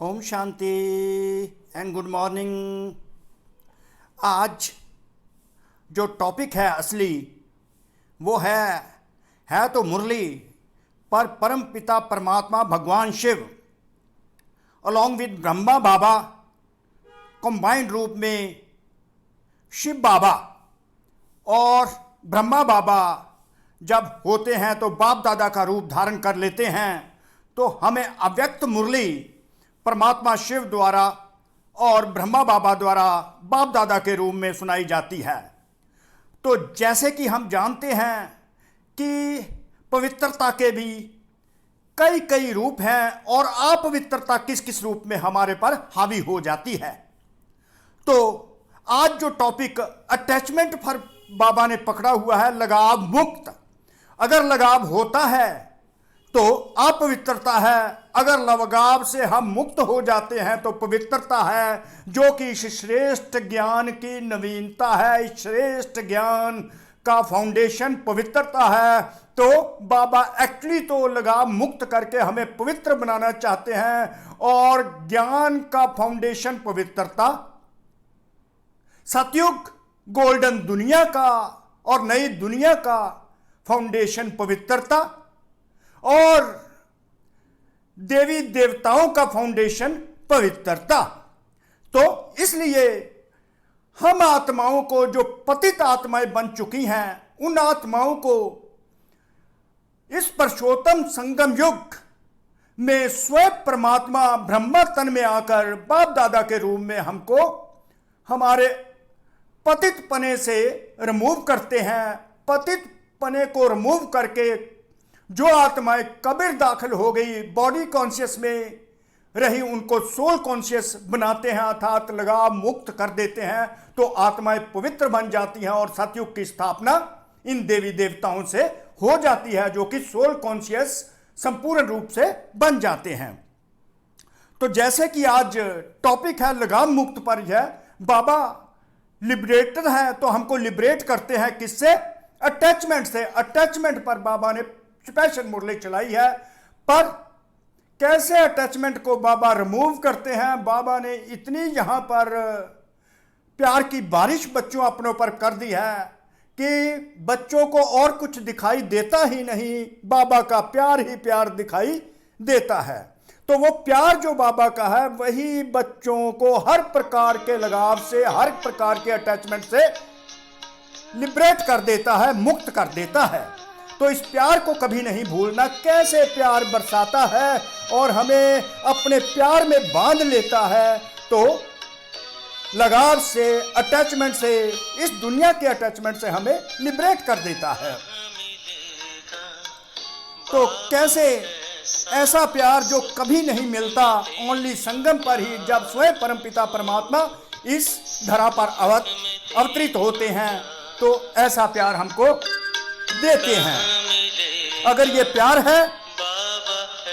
ओम शांति and good morning. आज जो टॉपिक है असली वो है तो मुरली पर परम पिता परमात्मा भगवान Shiva along with Brahma Baba combined रूप में शिव बाबा और ब्रह्मा बाबा जब होते हैं तो बाप दादा का रूप धारण कर लेते हैं, तो हमें अव्यक्त मुरली परमात्मा शिव द्वारा और ब्रह्मा बाबा द्वारा बाप दादा के रूप में सुनाई जाती है। तो जैसे कि हम जानते हैं कि पवित्रता के भी कई कई रूप हैं और अपवित्रता किस किस रूप में हमारे पर हावी हो जाती है। तो आज जो टॉपिक अटैचमेंट पर बाबा ने पकड़ा हुआ है, लगाव मुक्त। अगर लगाव होता है तो अपवित्रता है, अगर लगाव से हम मुक्त हो जाते हैं तो पवित्रता है, जो कि इस श्रेष्ठ ज्ञान की नवीनता है। इस श्रेष्ठ ज्ञान का फाउंडेशन पवित्रता है। तो बाबा एक्चुअली तो लगाव मुक्त करके हमें पवित्र बनाना चाहते हैं, और ज्ञान का फाउंडेशन पवित्रता, सतयुग गोल्डन दुनिया का और नई दुनिया का फाउंडेशन पवित्रता, और देवी देवताओं का फाउंडेशन पवित्रता। तो इसलिए हम आत्माओं को, जो पतित आत्माएं बन चुकी हैं, उन आत्माओं को इस पुरुषोत्तम संगम युग में स्वयं परमात्मा ब्रह्मा तन में आकर बाप दादा के रूप में हमको हमारे पतित पने से रिमूव करते हैं। पतित पने को रिमूव करके जो आत्माएं कब्र दाखिल हो गई, बॉडी कॉन्शियस में रही, उनको सोल कॉन्शियस बनाते हैं, अर्थात लगाव मुक्त कर देते हैं। तो आत्माएं पवित्र बन जाती हैं और सतयुग की स्थापना इन देवी देवताओं से हो जाती है, जो कि सोल कॉन्शियस संपूर्ण रूप से बन जाते हैं। तो जैसे कि आज टॉपिक है लगाव मुक्त पर, यह बाबा लिबरेटर है, तो हमको लिबरेट करते हैं किससे? अटैचमेंट से। अटैचमेंट पर बाबा ने स्पेशल मुरली चलाई है। पर कैसे अटैचमेंट को बाबा रिमूव करते हैं? बाबा ने इतनी यहां पर प्यार की बारिश बच्चों अपनों पर कर दी है कि बच्चों को और कुछ दिखाई देता ही नहीं, बाबा का प्यार ही प्यार दिखाई देता है। तो वो प्यार जो बाबा का है वही बच्चों को हर प्रकार के लगाव से, हर प्रकार के अटैचमेंट से लिबरेट कर देता है, मुक्त कर देता है। तो इस प्यार को कभी नहीं भूलना, कैसे प्यार बरसाता है और हमें अपने प्यार में बांध लेता है। तो लगाव से, अटैचमेंट से, इस दुनिया के अटैचमेंट से हमें लिबरेट कर देता है। तो कैसे ऐसा प्यार जो कभी नहीं मिलता, ओनली संगम पर ही, जब स्वयं परमपिता परमात्मा इस धरा पर अवतरित होते हैं, तो ऐसा प्यार हमको देते हैं। अगर ये प्यार है,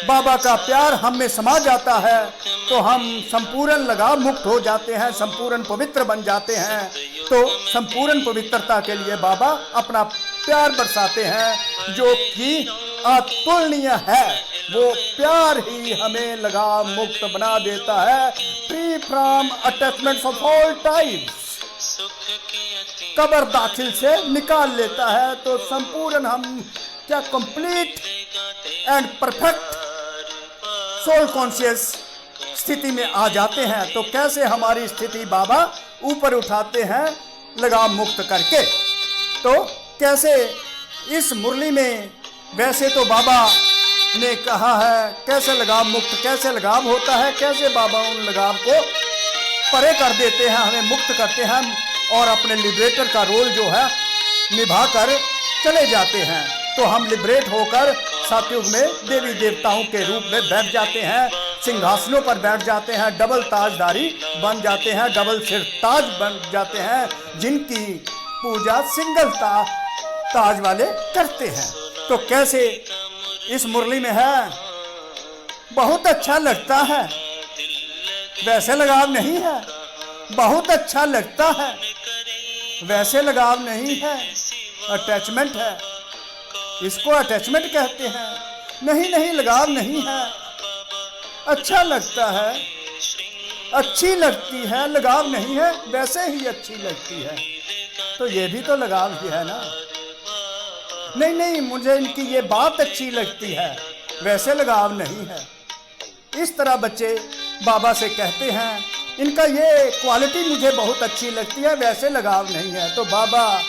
बाबा का प्यार हम में समा जाता है, तो हम संपूर्ण लगाव मुक्त हो जाते हैं, संपूर्ण पवित्र बन जाते हैं। तो संपूर्ण पवित्रता के लिए बाबा अपना प्यार बरसाते हैं, जो कि अतुलनीय है। वो प्यार ही हमें लगाव मुक्त बना देता है, free from attachments of all types. कब्र दाखिल से निकाल लेता है। तो संपूर्ण हम क्या complete and perfect soul conscious स्थिति में आ जाते हैं। तो कैसे हमारी स्थिति बाबा ऊपर उठाते हैं लगाव मुक्त करके। तो कैसे इस मुरली में, वैसे तो बाबा ने कहा है कैसे लगाव मुक्त, कैसे लगाव होता है, कैसे बाबा उन लगाव को परे कर देते हैं, हमें मुक्त करते हैं, और अपने लिबरेटर का रोल जो है निभा कर चले जाते हैं। तो हम लिबरेट होकर सतयुग में देवी देवताओं के रूप में बैठ जाते हैं, सिंहासनों पर बैठ जाते हैं, डबल ताजदारी बन जाते हैं, डबल सिर ताज बन जाते हैं, जिनकी पूजा सिंगल ताज वाले करते हैं। तो कैसे इस मुरली में है, बहुत अच्छा लगता है, वैसे लगाव नहीं है। बहुत अच्छा लगता है, वैसे लगाव नहीं है, अटैचमेंट है। इसको अटैचमेंट कहते हैं। नहीं, लगाव नहीं है। अच्छा लगता है, अच्छी लगती है, लगाव नहीं है, वैसे ही अच्छी लगती है। तो ये भी तो लगाव ही है ना। नहीं नहीं, मुझे इनकी ये बात अच्छी लगती है, वैसे लगाव नहीं है। इस तरह बच्चे बाबा से कहते हैं, इनका ये क्वालिटी मुझे बहुत अच्छी लगती है, वैसे लगाव नहीं है। तो बाबा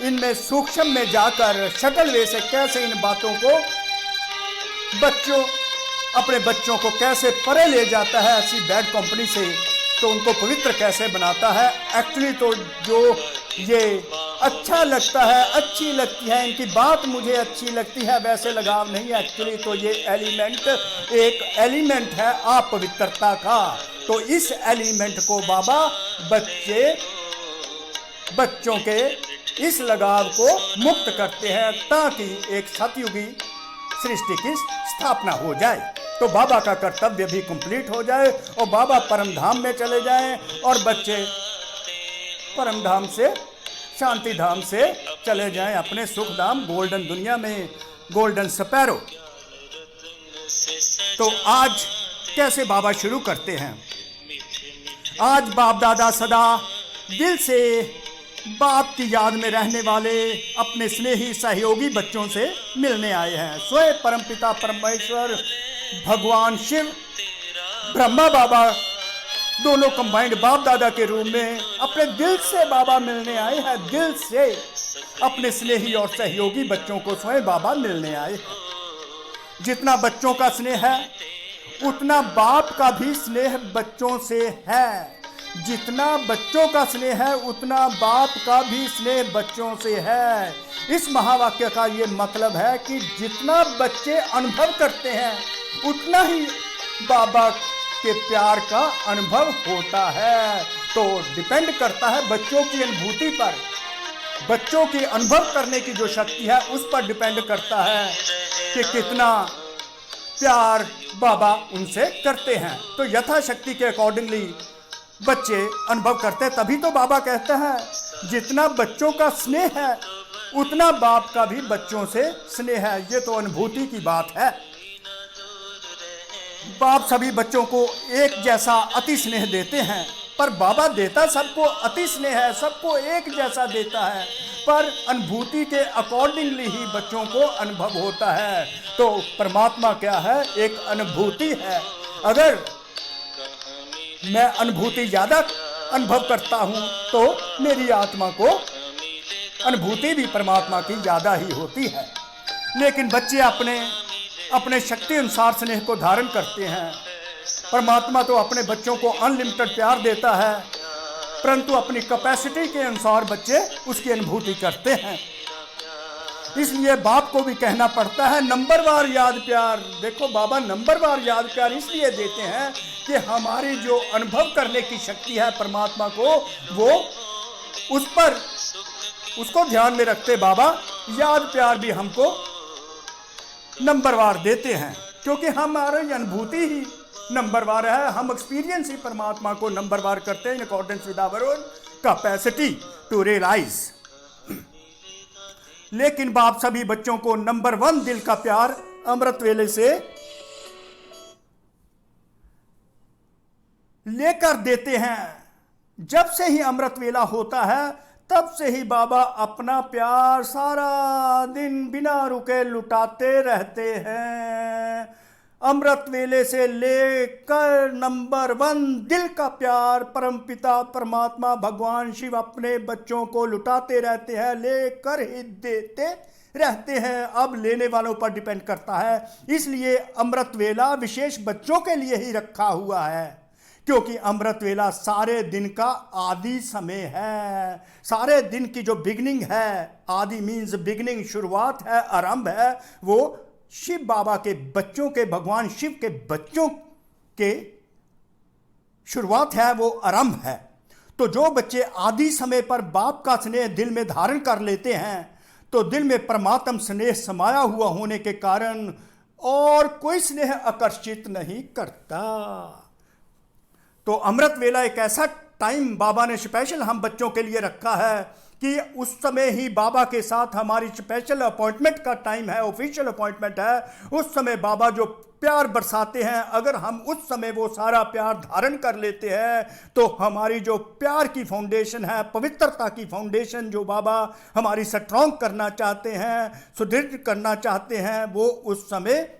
इनमें सूक्ष्म में जाकर शटल वे से कैसे इन बातों को अपने बच्चों को कैसे परे ले जाता है ऐसी बैड कंपनी से, तो उनको पवित्र कैसे बनाता है। एक्चुअली तो जो ये अच्छा लगता है, अच्छी लगती है, इनकी बात मुझे अच्छी लगती है, वैसे लगाव नहीं। एक्चुअली तो ये एलिमेंट एक एलिमेंट है अपवित्रता का। तो इस एलिमेंट को बाबा बच्चों के इस लगाव को मुक्त करते हैं, ताकि एक सतयुगी सृष्टि की स्थापना हो जाए। तो बाबा का कर्तव्य भी कंप्लीट हो जाए और बाबा परम धाम में चले जाएं और बच्चे परम धाम से, शांति धाम से चले जाएं अपने सुख धाम, गोल्डन दुनिया में, गोल्डन स्पैरो। तो आज कैसे बाबा शुरू करते हैं। आज बाप दादा सदा दिल से बाप की याद में रहने वाले अपने स्नेही सहयोगी बच्चों से मिलने आए हैं। स्वयं परमपिता परमेश्वर भगवान शिव, ब्रह्मा बाबा दोनों कंबाइंड बाप दादा के रूप में अपने दिल से बाबा मिलने आए हैं। दिल से अपने स्नेही और सहयोगी बच्चों को स्वयं बाबा मिलने आए हैं। जितना बच्चों का स्नेह है उतना बाप का भी स्नेह बच्चों से है। जितना बच्चों का स्नेह है उतना बाप का भी स्नेह बच्चों से है। इस महावाक्य का ये मतलब है कि जितना बच्चे अनुभव करते हैं उतना ही बाबा के प्यार का अनुभव होता है। तो डिपेंड करता है बच्चों की अनुभूति पर, बच्चों की अनुभव करने की जो शक्ति है उस पर डिपेंड करता है कि कितना प्यार बाबा उनसे करते हैं। तो यथाशक्ति के अकॉर्डिंगली बच्चे अनुभव करते हैं। तभी तो बाबा कहते हैं जितना बच्चों का स्नेह है उतना बाप का भी बच्चों से स्नेह है। ये तो अनुभूति की बात है। बाप सभी बच्चों को एक जैसा अति स्नेह देते हैं, पर बाबा देता सबको अति स्नेह है, सबको एक जैसा देता है, पर अनुभूति के अकॉर्डिंगली ही बच्चों को अनुभव होता है। तो परमात्मा क्या है, एक अनुभूति है। अगर मैं अनुभूति ज़्यादा अनुभव करता हूँ तो मेरी आत्मा को अनुभूति भी परमात्मा की ज़्यादा ही होती है। लेकिन बच्चे अपने शक्ति अनुसार स्नेह को धारण करते हैं। परमात्मा तो अपने बच्चों को अनलिमिटेड प्यार देता है, परंतु अपनी कैपेसिटी के अनुसार बच्चे उसकी अनुभूति करते हैं। इसलिए बाप को भी कहना पड़ता है नंबरवार याद प्यार। देखो बाबा नंबरवार याद प्यार इसलिए देते हैं कि हमारी जो अनुभव करने की शक्ति है परमात्मा को, वो उसको ध्यान में रखते बाबा याद प्यार भी हमको नंबरवार देते हैं, क्योंकि हमारी अनुभूति ही नंबरवार है। हम एक्सपीरियंस ही परमात्मा को नंबरवार करते हैं in accordance with our own capacity to realize. लेकिन बाप सभी बच्चों को नंबर 1 दिल का प्यार अमृत वेले से लेकर देते हैं। जब से ही अमृत वेला होता है तब से ही बाबा अपना प्यार सारा दिन बिना रुके लुटाते रहते हैं। अमृत वेले से लेकर नंबर 1 दिल का प्यार परमपिता परमात्मा भगवान शिव अपने बच्चों को लुटाते रहते हैं, लेकर ही देते रहते हैं। अब लेने वालों पर डिपेंड करता है। इसलिए अमृत वेला विशेष बच्चों के लिए ही रखा हुआ है, क्योंकि अमृत वेला सारे दिन का आदि समय है। सारे दिन की जो बिगनिंग है, आदि मीन्स बिगनिंग, शुरुआत है, आरंभ है, वो शिव बाबा के बच्चों के, भगवान शिव के बच्चों के शुरुआत है, वो आरंभ है। तो जो बच्चे आदि समय पर बाप का स्नेह दिल में धारण कर लेते हैं तो दिल में परमात्म स्नेह समाया हुआ होने के कारण और कोई स्नेह आकर्षित नहीं करता। तो अमृत वेला एक ऐसा टाइम बाबा ने स्पेशल हम बच्चों के लिए रखा है कि उस समय ही बाबा के साथ हमारी स्पेशल अपॉइंटमेंट का टाइम है, ऑफिशियल अपॉइंटमेंट है, उस समय बाबा जो प्यार बरसाते हैं, अगर हम उस समय वो सारा प्यार धारण कर लेते हैं तो हमारी जो प्यार की फाउंडेशन है, पवित्रता की फाउंडेशन जो बाबा हमारी स्ट्रॉन्ग करना चाहते हैं, सुदृढ़ करना चाहते हैं, वो उस समय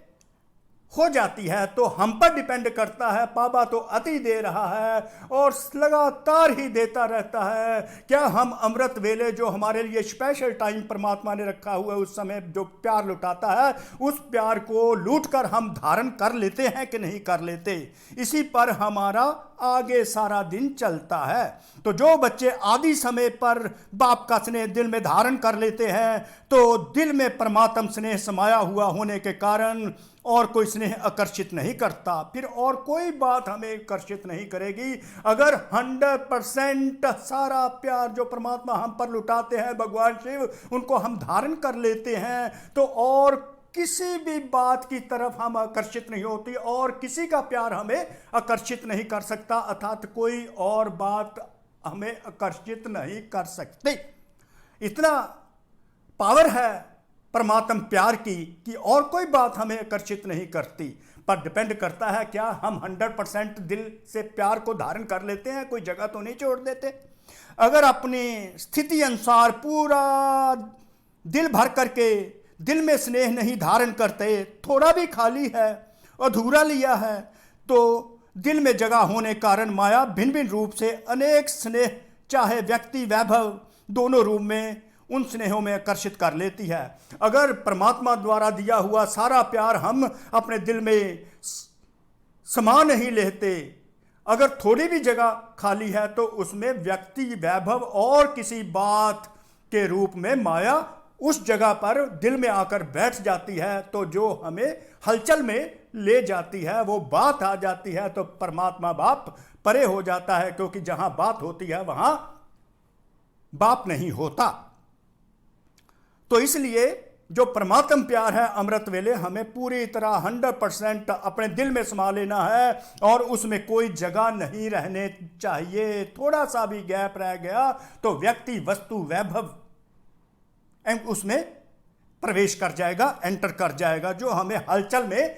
हो जाती है। तो हम पर डिपेंड करता है। बाबा तो अति दे रहा है और लगातार ही देता रहता है। क्या हम अमृत वेले जो हमारे लिए स्पेशल टाइम परमात्मा ने रखा हुआ है, उस समय जो प्यार लुटाता है, उस प्यार को लूटकर हम धारण कर लेते हैं कि नहीं कर लेते? इसी पर हमारा आगे सारा दिन चलता है। तो जो बच्चे आदि समय पर बाप का स्नेह दिल में धारण कर लेते हैं, तो दिल में परमात्म स्नेह समाया हुआ होने के कारण और कोई स्नेह आकर्षित नहीं करता, फिर और कोई बात हमें आकर्षित नहीं करेगी। अगर 100% सारा प्यार जो परमात्मा हम पर लुटाते हैं, भगवान शिव, उनको हम धारण कर लेते हैं, तो और किसी भी बात की तरफ हम आकर्षित नहीं होती और किसी का प्यार हमें आकर्षित नहीं कर सकता, अर्थात कोई और बात हमें आकर्षित नहीं कर सकती। इतना पावर है परमात्म प्यार की कि और कोई बात हमें आकर्षित नहीं करती। पर डिपेंड करता है क्या हम 100% दिल से प्यार को धारण कर लेते हैं, कोई जगह तो नहीं छोड़ देते। अगर अपनी स्थिति अनुसार पूरा दिल भर करके दिल में स्नेह नहीं धारण करते, थोड़ा भी खाली है, अधूरा लिया है, तो दिल में जगह होने कारण माया भिन्न भिन्न रूप से अनेक स्नेह, चाहे व्यक्ति वैभव, दोनों रूप में उन स्नेहों में आकर्षित कर लेती है। अगर परमात्मा द्वारा दिया हुआ सारा प्यार हम अपने दिल में समा नहीं लेते, अगर थोड़ी भी जगह खाली है, तो उसमें व्यक्ति वैभव और किसी बात के रूप में माया उस जगह पर दिल में आकर बैठ जाती है। तो जो हमें हलचल में ले जाती है, वो बात आ जाती है, तो परमात्मा बाप परे हो जाता है, क्योंकि जहां बात होती है वहां बाप नहीं होता। तो इसलिए जो परमात्म प्यार है अमृत वेले, हमें पूरी तरह 100% अपने दिल में समा लेना है और उसमें कोई जगह नहीं रहने चाहिए। थोड़ा सा भी गैप रह गया तो व्यक्ति, वस्तु, वैभव उसमें प्रवेश कर जाएगा, एंटर कर जाएगा, जो हमें हलचल में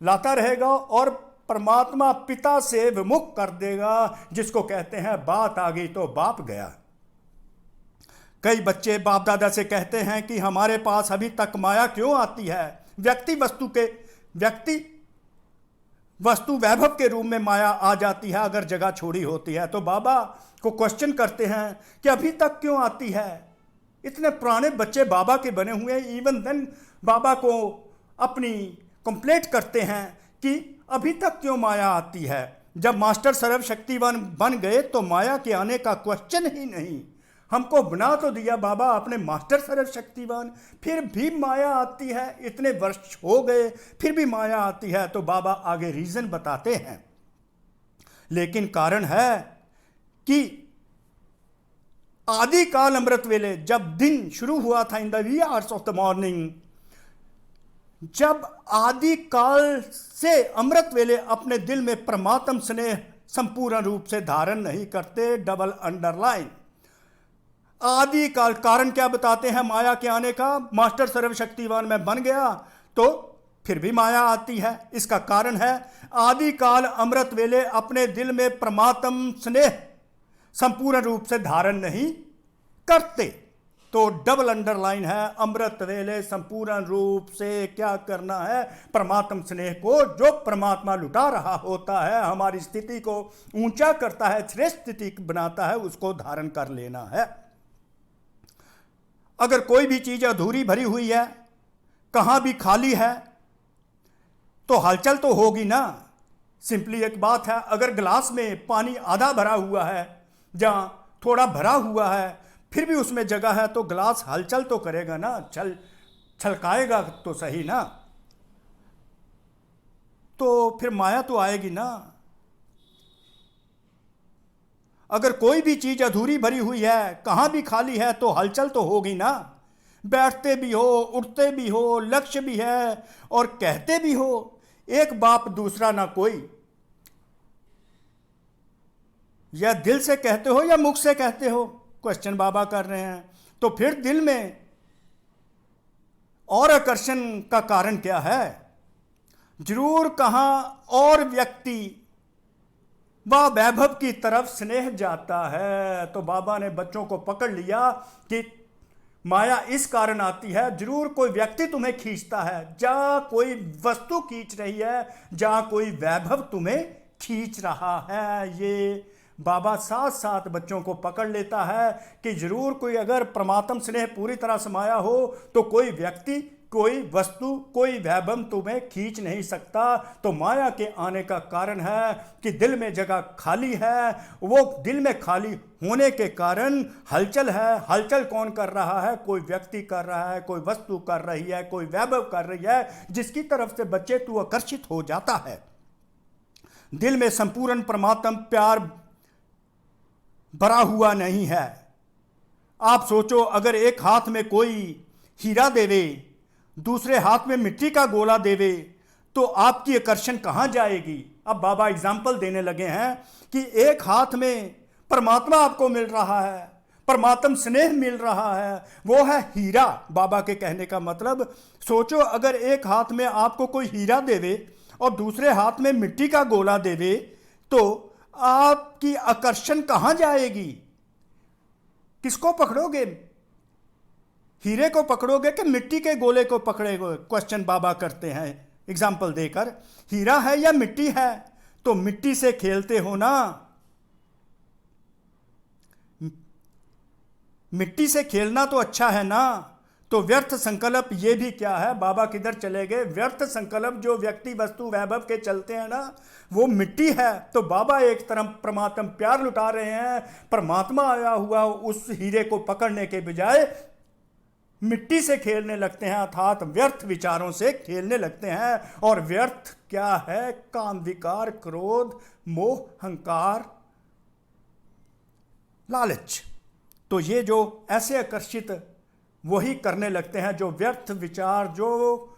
लाता रहेगा और परमात्मा पिता से विमुख कर देगा, जिसको कहते हैं बात आ गई तो बाप गया। कई बच्चे बाप दादा से कहते हैं कि हमारे पास अभी तक माया क्यों आती है? व्यक्ति वस्तु वैभव के रूप में माया आ जाती है अगर जगह छोड़ी होती है। तो बाबा को क्वेश्चन करते हैं कि अभी तक क्यों आती है? इतने पुराने बच्चे बाबा के बने हुए हैं, इवन देन बाबा को अपनी कंप्लेंट करते हैं कि अभी तक क्यों माया आती है। जब मास्टर सर्वशक्तिवान बन गए तो माया के आने का क्वेश्चन ही नहीं। हमको बना तो दिया बाबा अपने मास्टर सर्वशक्तिवान, फिर भी माया आती है। इतने वर्ष हो गए फिर भी माया आती है। तो बाबा आगे रीजन बताते हैं, लेकिन कारण है कि आदि काल अमृत वेले, जब दिन शुरू हुआ था, in the wee hours of the morning, जब आदि काल से अमृत वेले अपने दिल में परमात्म स्नेह संपूर्ण रूप से धारण नहीं करते, डबल अंडरलाइन आदि काल। कारण क्या बताते हैं माया के आने का? मास्टर सर्वशक्तिवान में बन गया तो फिर भी माया आती है। इसका कारण है आदि काल अमृत वेले अपने दिल में परमात्म स्नेह संपूर्ण रूप से धारण नहीं करते। तो डबल अंडरलाइन है, अमृत वेले संपूर्ण रूप से क्या करना है? परमात्म स्नेह को जो परमात्मा लुटा रहा होता है, हमारी स्थिति को ऊंचा करता है, श्रेष्ठ स्थिति बनाता है, उसको धारण कर लेना है। अगर कोई भी चीज अधूरी भरी हुई है, कहां भी खाली है, तो हलचल तो होगी ना। सिंपली एक बात है, अगर गिलास में पानी आधा भरा हुआ है, जहां थोड़ा भरा हुआ है, फिर भी उसमें जगह है, तो गिलास हलचल तो करेगा ना, छलकाएगा तो सही ना। तो फिर माया तो आएगी ना। अगर कोई भी चीज अधूरी भरी हुई है, कहां भी खाली है, तो हलचल तो होगी ना। बैठते भी हो, उठते भी हो, लक्ष्य भी है और कहते भी हो, एक बाप दूसरा ना कोई। या दिल से कहते हो या मुख से कहते हो, क्वेश्चन बाबा कर रहे हैं। तो फिर दिल में और आकर्षण का कारण क्या है? जरूर कहाँ और व्यक्ति वह वैभव की तरफ स्नेह जाता है। तो बाबा ने बच्चों को पकड़ लिया कि माया इस कारण आती है, जरूर कोई व्यक्ति तुम्हें खींचता है, जहां कोई वस्तु खींच रही है, जहां कोई वैभव तुम्हें खींच रहा है। ये बाबा साथ साथ बच्चों को पकड़ लेता है कि जरूर कोई अगर परमात्म स्नेह पूरी तरह समाया हो तो कोई व्यक्ति, कोई वस्तु, कोई वैभव तुम्हें खींच नहीं सकता। तो माया के आने का कारण है कि दिल में जगह खाली है। वो दिल में खाली होने के कारण हलचल है। हलचल कौन कर रहा है? कोई व्यक्ति कर रहा है, कोई वस्तु कर रही है, कोई वैभव कर रही है, जिसकी तरफ से बच्चे तू आकर्षित हो जाता है। दिल में संपूर्ण परमात्म प्यार भरा हुआ नहीं है। आप सोचो, अगर एक हाथ में कोई हीरा देवे, दूसरे हाथ में मिट्टी का गोला देवे, तो आपकी आकर्षण कहां जाएगी? अब बाबा एग्जाम्पल देने लगे हैं कि एक हाथ में परमात्मा आपको मिल रहा है, परमात्म स्नेह मिल रहा है, वो है हीरा। बाबा के कहने का मतलब, सोचो अगर एक हाथ में आपको कोई हीरा देवे और दूसरे हाथ में मिट्टी का गोला देवे, तो आपकी आकर्षण कहां जाएगी? किसको पकड़ोगे? हीरे को पकड़ोगे कि मिट्टी के गोले को पकड़ोगे? क्वेश्चन बाबा करते हैं एग्जाम्पल देकर। हीरा है या मिट्टी है? तो मिट्टी से खेलते हो ना, मिट्टी से खेलना तो अच्छा है ना। तो व्यर्थ संकल्प ये भी क्या है? बाबा किधर चले गए? व्यर्थ संकल्प जो व्यक्ति, वस्तु, वैभव के चलते हैं ना, वो मिट्टी है। तो बाबा एक तरफ परमात्मा प्यार लुटा रहे हैं, परमात्मा आया हुआ उस हीरे को पकड़ने के बजाय मिट्टी से खेलने लगते हैं, अर्थात व्यर्थ विचारों से खेलने लगते हैं। और व्यर्थ क्या है? काम, विकार, क्रोध, मोह, अहंकार, लालच। तो ये जो ऐसे आकर्षित वही करने लगते हैं जो व्यर्थ विचार, जो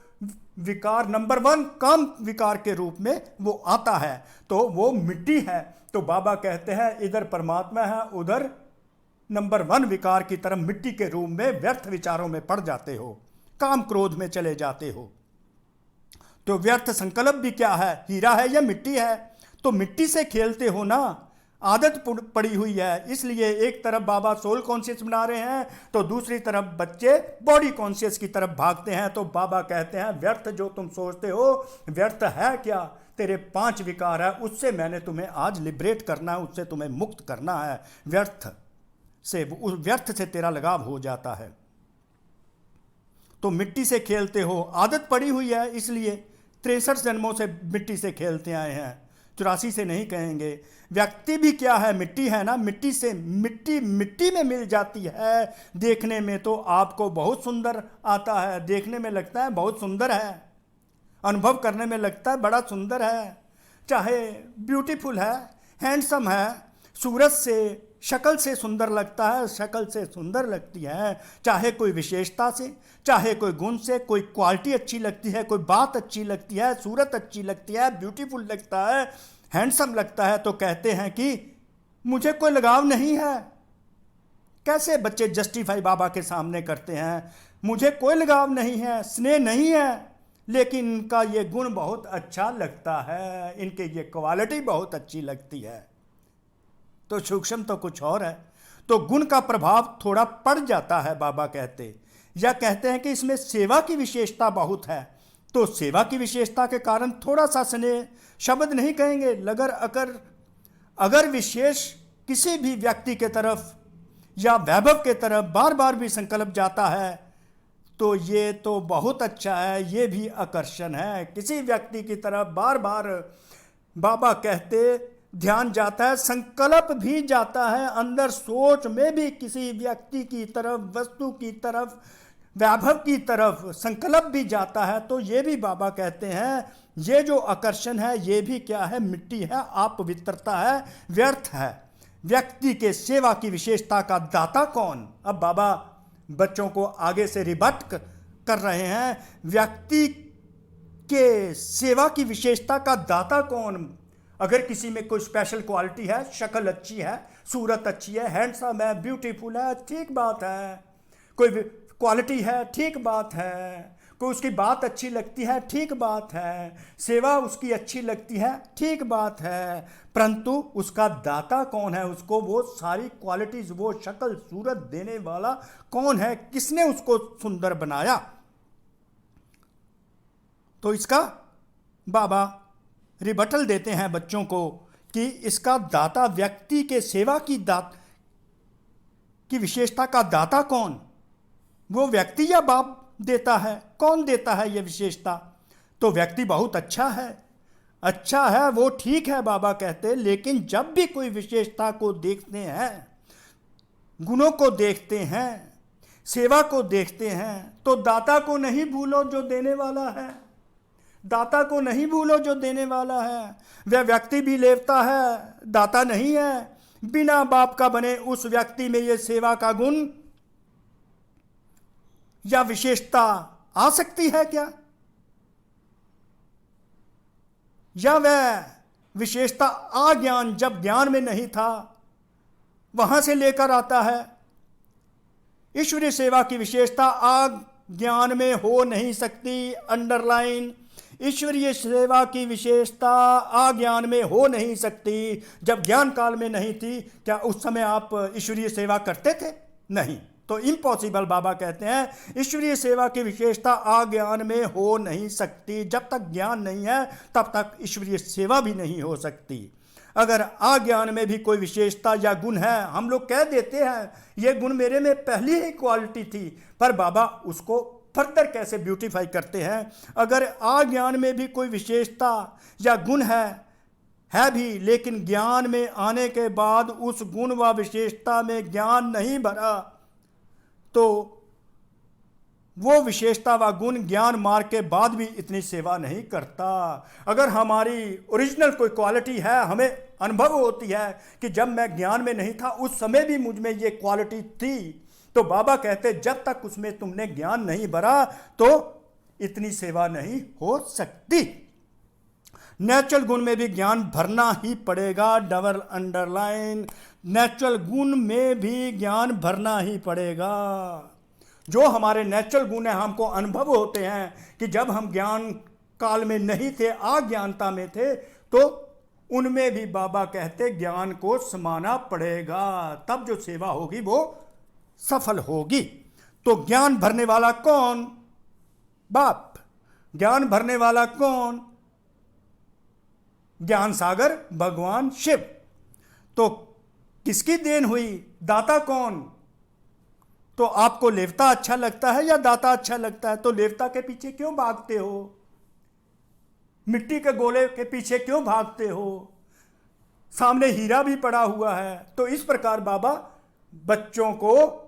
विकार नंबर 1 काम विकार के रूप में वो आता है, तो वो मिट्टी है। तो बाबा कहते हैं इधर परमात्मा है, उधर नंबर 1 विकार की तरफ मिट्टी के रूप में व्यर्थ विचारों में पड़ जाते हो, काम क्रोध में चले जाते हो। तो व्यर्थ संकल्प भी क्या है? हीरा है या मिट्टी है? तो मिट्टी से खेलते हो ना, आदत पड़ी हुई है। इसलिए एक तरफ बाबा सोल कॉन्शियस बना रहे हैं, तो दूसरी तरफ बच्चे बॉडी कॉन्शियस की तरफ भागते हैं। तो बाबा कहते हैं व्यर्थ जो तुम सोचते हो, व्यर्थ है क्या? तेरे 5 विकार है, उससे मैंने तुम्हें आज लिबरेट करना है, उससे तुम्हें मुक्त करना है। व्यर्थ से, उस व्यर्थ से तेरा लगाव हो जाता है। तो मिट्टी से खेलते हो, आदत पड़ी हुई है, इसलिए 63 जन्मों से मिट्टी से खेलते आए हैं, 84 से नहीं कहेंगे। व्यक्ति भी क्या है? मिट्टी है ना। मिट्टी से, मिट्टी में मिल जाती है। देखने में तो आपको बहुत सुंदर आता है, देखने में लगता है बहुत सुंदर है, अनुभव करने में लगता है बड़ा सुंदर है, चाहे ब्यूटीफुल है, हैंडसम है, सूरत से, शक्ल से सुंदर लगता है, शक्ल से सुंदर लगती है, चाहे कोई विशेषता से, चाहे कोई गुण से, कोई क्वालिटी अच्छी लगती है, कोई बात अच्छी लगती है, सूरत अच्छी लगती है, ब्यूटीफुल लगता है, हैंडसम लगता है। तो कहते हैं कि मुझे कोई लगाव नहीं है। कैसे बच्चे जस्टिफाई बाबा के सामने करते हैं, मुझे कोई लगाव नहीं है, स्नेह नहीं है, लेकिन इनका ये गुण बहुत अच्छा लगता है, इनके ये क्वालिटी बहुत अच्छी लगती है। तो सूक्ष्म तो कुछ और है। तो गुण का प्रभाव थोड़ा पड़ जाता है, बाबा कहते, या कहते हैं कि इसमें सेवा की विशेषता बहुत है। तो सेवा की विशेषता के कारण थोड़ा सा स्नेह, शब्द नहीं कहेंगे, अगर विशेष किसी भी व्यक्ति के तरफ या वैभव के तरफ बार बार भी संकल्प जाता है, तो ये तो बहुत अच्छा है, ये भी आकर्षण है। किसी व्यक्ति की तरफ बार बार बाबा कहते ध्यान जाता है, संकल्प भी जाता है, अंदर सोच में भी किसी व्यक्ति की तरफ, वस्तु की तरफ, वैभव की तरफ संकल्प भी जाता है, तो ये भी बाबा कहते हैं ये जो आकर्षण है ये भी क्या है? मिट्टी है, अपवित्रता है, व्यर्थ है। व्यक्ति के सेवा की विशेषता का दाता कौन? अब बाबा बच्चों को आगे से रिबट कर रहे हैं, व्यक्ति के सेवा की विशेषता का दाता कौन? अगर किसी में कोई स्पेशल क्वालिटी है, शक्ल अच्छी है, सूरत अच्छी है, हैंडसम है, ब्यूटीफुल है, ठीक बात है। कोई क्वालिटी है, ठीक बात है। कोई उसकी बात अच्छी लगती है, ठीक बात है। सेवा उसकी अच्छी लगती है, ठीक बात है। परंतु उसका दाता कौन है, उसको वो सारी क्वालिटीज, वो शक्ल सूरत देने वाला कौन है, किसने उसको सुंदर बनाया? तो इसका बाबा रिबटल देते हैं बच्चों को कि इसका दाता, व्यक्ति के सेवा की विशेषता का दाता कौन? वो व्यक्ति या बाप देता है? कौन देता है ये विशेषता? तो व्यक्ति बहुत अच्छा है, वो ठीक है बाबा कहते। लेकिन जब भी कोई विशेषता को देखते हैं, गुणों को देखते हैं, सेवा को देखते हैं, तो दाता को नहीं भूलो जो देने वाला है। दाता को नहीं भूलो जो देने वाला है। वह व्यक्ति भी लेवता है, दाता नहीं है। बिना बाप का बने उस व्यक्ति में ये सेवा का गुण या विशेषता आ सकती है क्या? या वह विशेषता अज्ञान, जब ज्ञान में नहीं था, वहां से लेकर आता है? ईश्वरीय सेवा की विशेषता अज्ञान में हो नहीं सकती। अंडरलाइन, ईश्वरीय सेवा की विशेषता अज्ञान में हो नहीं सकती। जब ज्ञान काल में नहीं थी, क्या उस समय आप ईश्वरीय सेवा करते थे? नहीं। तो इम्पॉसिबल बाबा कहते हैं ईश्वरीय सेवा की विशेषता अज्ञान में हो नहीं सकती। जब तक ज्ञान नहीं है तब तक ईश्वरीय सेवा भी नहीं हो सकती। अगर अज्ञान में भी कोई विशेषता या गुण है, हम लोग कह देते हैं ये गुण मेरे में पहली ही क्वालिटी थी, पर बाबा उसको फर्दर कैसे ब्यूटीफाई करते हैं। अगर अज्ञान में भी कोई विशेषता या गुण है भी, लेकिन ज्ञान में आने के बाद उस गुण व विशेषता में ज्ञान नहीं भरा, तो वो विशेषता व गुण ज्ञान मार्ग के बाद भी इतनी सेवा नहीं करता। अगर हमारी ओरिजिनल कोई क्वालिटी है, हमें अनुभव होती है कि जब मैं ज्ञान में नहीं था उस समय भी मुझ में ये क्वालिटी थी, तो बाबा कहते जब तक उसमें तुमने ज्ञान नहीं भरा तो इतनी सेवा नहीं हो सकती। नेचुरल गुण में भी ज्ञान भरना ही पड़ेगा। डबल अंडरलाइन, नेचुरल गुण में भी ज्ञान भरना ही पड़ेगा। जो हमारे नेचुरल गुण हैं, हमको अनुभव होते हैं कि जब हम ज्ञान काल में नहीं थे, अज्ञानता में थे, तो उनमें भी बाबा कहते ज्ञान को समाना पड़ेगा, तब जो सेवा होगी वो सफल होगी। तो ज्ञान भरने वाला कौन? बाप। ज्ञान भरने वाला कौन? ज्ञान सागर भगवान शिव। तो किसकी देन हुई? दाता कौन? तो आपको लेवता अच्छा लगता है या दाता अच्छा लगता है? तो लेवता के पीछे क्यों भागते हो? मिट्टी के गोले के पीछे क्यों भागते हो? सामने हीरा भी पड़ा हुआ है। तो इस प्रकार बाबा बच्चों को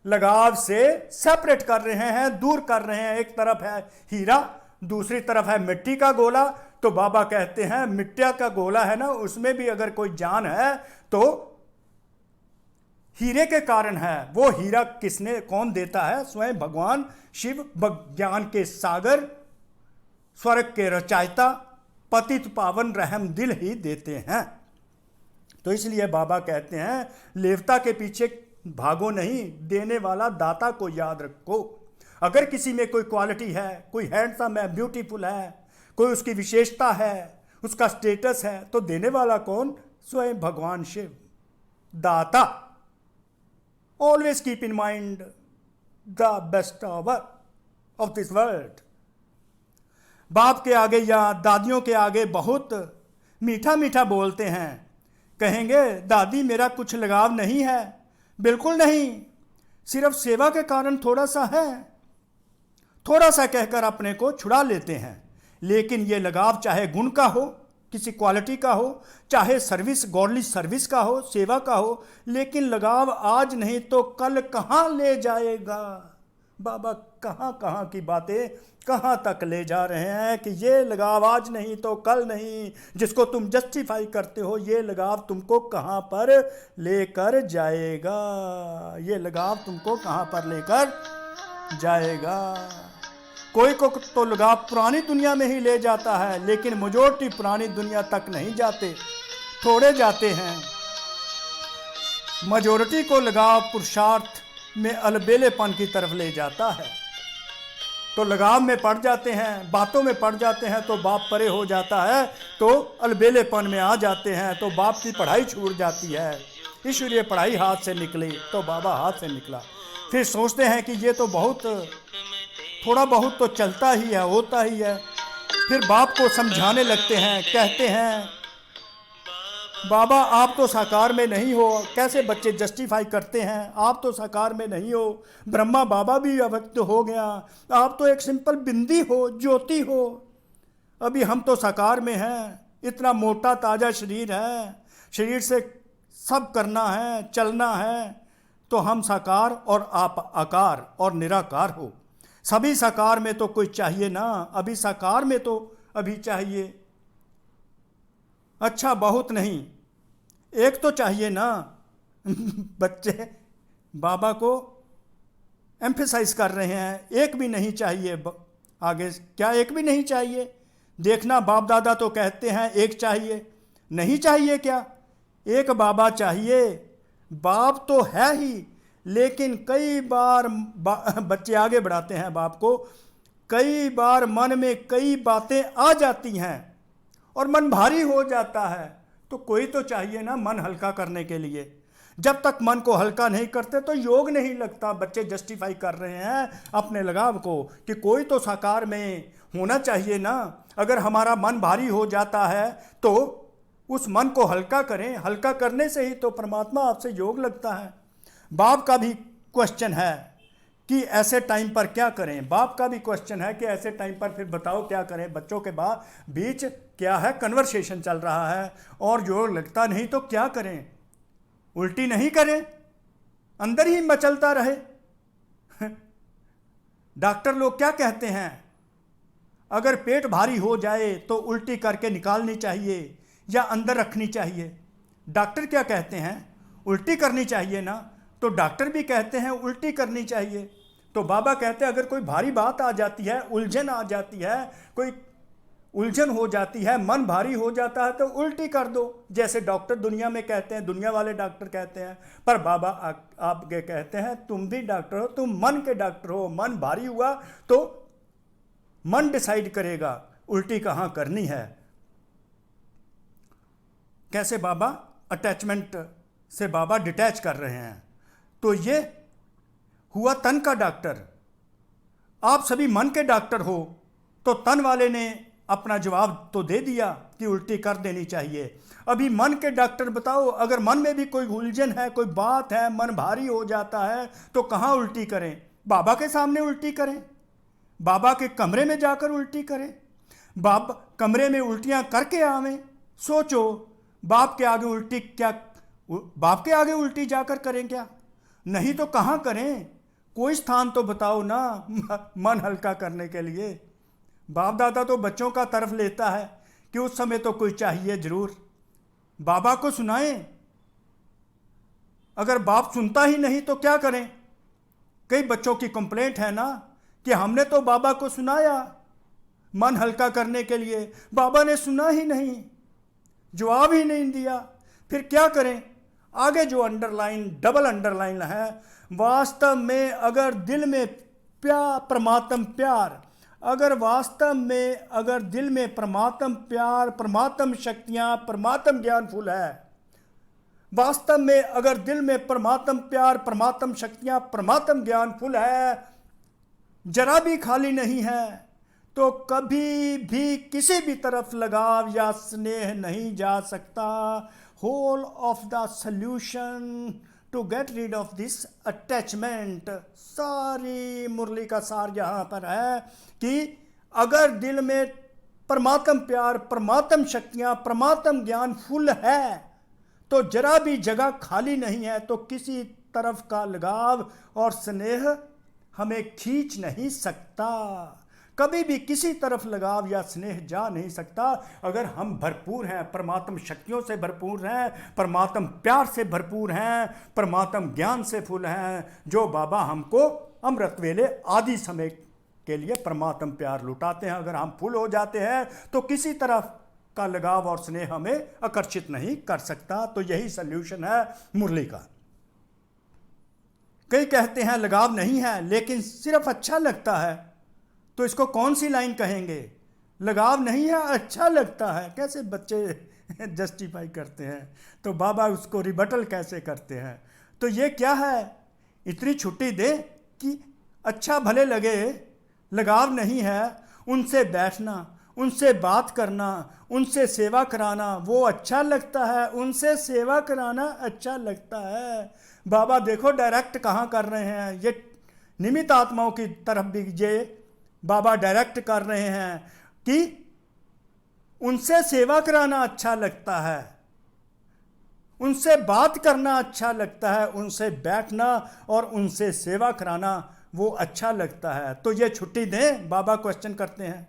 लगाव से सेपरेट कर रहे हैं, दूर कर रहे हैं। एक तरफ है हीरा, दूसरी तरफ है मिट्टी का गोला। तो बाबा कहते हैं मिट्टी का गोला है ना, उसमें भी अगर कोई जान है तो हीरे के कारण है। वो हीरा किसने, कौन देता है? स्वयं भगवान शिव, ज्ञान के सागर, स्वर्ग के रचयिता, पतित पावन रहम दिल ही देते हैं। तो इसलिए बाबा कहते हैं लेवता के पीछे भागो नहीं, देने वाला दाता को याद रखो। अगर किसी में कोई क्वालिटी है, कोई हैंडसम है, ब्यूटीफुल है, कोई उसकी विशेषता है, उसका स्टेटस है, तो देने वाला कौन? स्वयं भगवान शिव, दाता। Always keep in mind the best hour of this world. बाप के आगे या दादियों के आगे बहुत मीठा मीठा बोलते हैं, कहेंगे दादी मेरा कुछ लगाव नहीं है। बिल्कुल नहीं, सिर्फ सेवा के कारण थोड़ा सा है, थोड़ा सा कहकर अपने को छुड़ा लेते हैं। लेकिन ये लगाव चाहे गुण का हो, किसी क्वालिटी का हो, चाहे सर्विस, गॉडली सर्विस का हो, सेवा का हो, लेकिन लगाव आज नहीं तो कल कहाँ ले जाएगा। बाबा कहाँ कहाँ की बातें कहाँ तक ले जा रहे हैं कि ये लगाव आज नहीं तो कल नहीं, जिसको तुम जस्टिफाई करते हो, ये लगाव तुमको कहाँ पर लेकर जाएगा। ये लगाव तुमको कहाँ पर लेकर जाएगा। कोई को तो लगाव पुरानी दुनिया में ही ले जाता है, लेकिन मेजॉरिटी पुरानी दुनिया तक नहीं जाते, थोड़े जाते हैं। मेजॉरिटी को लगाव पुरुषार्थ में अलबेलेपन की तरफ ले जाता है। तो लगाव में पड़ जाते हैं, बातों में पड़ जाते हैं तो बाप परे हो जाता है, तो अलबेलेपन में आ जाते हैं तो बाप की पढ़ाई छूट जाती है। ईश्वरीय पढ़ाई हाथ से निकली तो बाबा हाथ से निकला। फिर सोचते हैं कि ये तो बहुत थोड़ा बहुत तो चलता ही है, होता ही है। फिर बाप को समझाने लगते हैं, कहते हैं बाबा आप तो साकार में नहीं हो। कैसे बच्चे जस्टिफाई करते हैं, आप तो साकार में नहीं हो, ब्रह्मा बाबा भी अव्यक्त हो गया, आप तो एक सिंपल बिंदी हो, ज्योति हो, अभी हम तो साकार में हैं। इतना मोटा ताज़ा शरीर है, शरीर से सब करना है, चलना है, तो हम साकार और आप आकार और निराकार हो। सभी साकार में तो कोई चाहिए ना, अभी साकार में तो अभी चाहिए। अच्छा बहुत नहीं, एक तो चाहिए ना। बच्चे बाबा को एम्फेसाइज कर रहे हैं, एक भी नहीं चाहिए। आगे क्या एक भी नहीं चाहिए? देखना बाप दादा तो कहते हैं एक चाहिए, नहीं चाहिए क्या? एक बाबा चाहिए। बाप तो है ही, लेकिन कई बार बच्चे आगे बढ़ाते हैं बाप को, कई बार मन में कई बातें आ जाती हैं और मन भारी हो जाता है, तो कोई तो चाहिए ना मन हल्का करने के लिए। जब तक मन को हल्का नहीं करते तो योग नहीं लगता। बच्चे जस्टिफाई कर रहे हैं अपने लगाव को कि कोई तो साकार में होना चाहिए ना। अगर हमारा मन भारी हो जाता है तो उस मन को हल्का करें, हल्का करने से ही तो परमात्मा आपसे योग लगता है। बाप का भी क्वेश्चन है कि ऐसे टाइम पर क्या करें, बाप का भी क्वेश्चन है कि ऐसे टाइम पर फिर बताओ क्या करें। बच्चों के बीच क्या है, कन्वर्सेशन चल रहा है और योग लगता नहीं तो क्या करें? उल्टी नहीं करें, अंदर ही मचलता रहे। डॉक्टर लोग क्या कहते हैं, अगर पेट भारी हो जाए तो उल्टी करके निकालनी चाहिए या अंदर रखनी चाहिए। डॉक्टर क्या कहते हैं, उल्टी करनी चाहिए ना, तो डॉक्टर भी कहते हैं उल्टी करनी चाहिए। तो बाबा कहते हैं अगर कोई भारी बात आ जाती है, उलझन आ जाती है, कोई उलझन हो जाती है, मन भारी हो जाता है तो उल्टी कर दो, जैसे डॉक्टर दुनिया में कहते हैं, दुनिया वाले डॉक्टर कहते हैं। पर बाबा आपके कहते हैं तुम भी डॉक्टर हो, तुम मन के डॉक्टर हो। मन भारी हुआ तो मन डिसाइड करेगा उल्टी कहाँ करनी है। कैसे बाबा अटैचमेंट से बाबा डिटैच कर रहे हैं। तो ये हुआ तन का डॉक्टर। आप सभी मन के डॉक्टर हो, तो तन वाले ने अपना जवाब तो दे दिया कि उल्टी कर देनी चाहिए। अभी मन के डॉक्टर बताओ, अगर मन में भी कोई उलझन है, कोई बात है, मन भारी हो जाता है तो कहाँ उल्टी करें? बाबा के सामने उल्टी करें, बाबा के कमरे में जाकर उल्टी करें, बाप कमरे में उल्टियाँ करके आवें। सोचो बाप के आगे उल्टी क्या, बाप के आगे उल्टी जाकर करें क्या? नहीं तो कहाँ करें? कोई स्थान तो बताओ ना मन हल्का करने के लिए। बाप दादा तो बच्चों का तरफ लेता है कि उस समय तो कोई चाहिए जरूर, बाबा को सुनाएं। अगर बाप सुनता ही नहीं तो क्या करें? कई बच्चों की कंप्लेंट है ना कि हमने तो बाबा को सुनाया मन हल्का करने के लिए, बाबा ने सुना ही नहीं, जवाब ही नहीं दिया। फिर क्या करें? आगे जो अंडरलाइन, डबल अंडरलाइन है, वास्तव में अगर दिल में प्यार, परमात्म प्यार, अगर वास्तव में अगर दिल में परमात्म प्यार, परमात्म शक्तियाँ, परमात्म ज्ञान फुल है, वास्तव में अगर दिल में परमात्म प्यार, परमात्म शक्तियाँ, परमात्म ज्ञान फुल है, जरा भी खाली नहीं है, तो कभी भी किसी भी तरफ लगाव या स्नेह नहीं जा सकता। Whole of the solution to get rid of this attachment. सारी मुरली का सार यहाँ पर है कि अगर दिल में परमात्म प्यार, परमात्म शक्तियाँ, परमात्म ज्ञान फुल है, तो जरा भी जगह खाली नहीं है, तो किसी तरफ का लगाव और स्नेह हमें खींच नहीं सकता। कभी भी किसी तरफ लगाव या स्नेह जा नहीं सकता। अगर हम भरपूर हैं, परमात्म शक्तियों से भरपूर हैं, परमात्म प्यार से भरपूर हैं, परमात्म ज्ञान से फुल हैं, जो बाबा हमको अमृत वेले आदि समय के लिए परमात्म प्यार लुटाते हैं। अगर हम फुल हो जाते हैं तो किसी तरफ का लगाव और स्नेह हमें आकर्षित नहीं कर सकता। तो यही सल्यूशन है मुरली का। कई कहते हैं लगाव नहीं है लेकिन सिर्फ अच्छा लगता है, तो इसको कौन सी लाइन कहेंगे? लगाव नहीं है, अच्छा लगता है। कैसे बच्चे जस्टिफाई करते हैं, तो बाबा उसको रिबटल कैसे करते हैं? तो ये क्या है, इतनी छुट्टी दे कि अच्छा भले लगे, लगाव नहीं है, उनसे बैठना, उनसे बात करना, उनसे सेवा कराना वो अच्छा लगता है, उनसे सेवा कराना अच्छा लगता है। बाबा देखो डायरेक्ट कहाँ कर रहे हैं, ये निमित्त आत्माओं की तरफ भी ये बाबा डायरेक्ट कर रहे हैं कि उनसे सेवा कराना अच्छा लगता है, उनसे बात करना अच्छा लगता है, उनसे बैठना और उनसे सेवा कराना वो अच्छा लगता है। तो ये छुट्टी दें, बाबा क्वेश्चन करते हैं।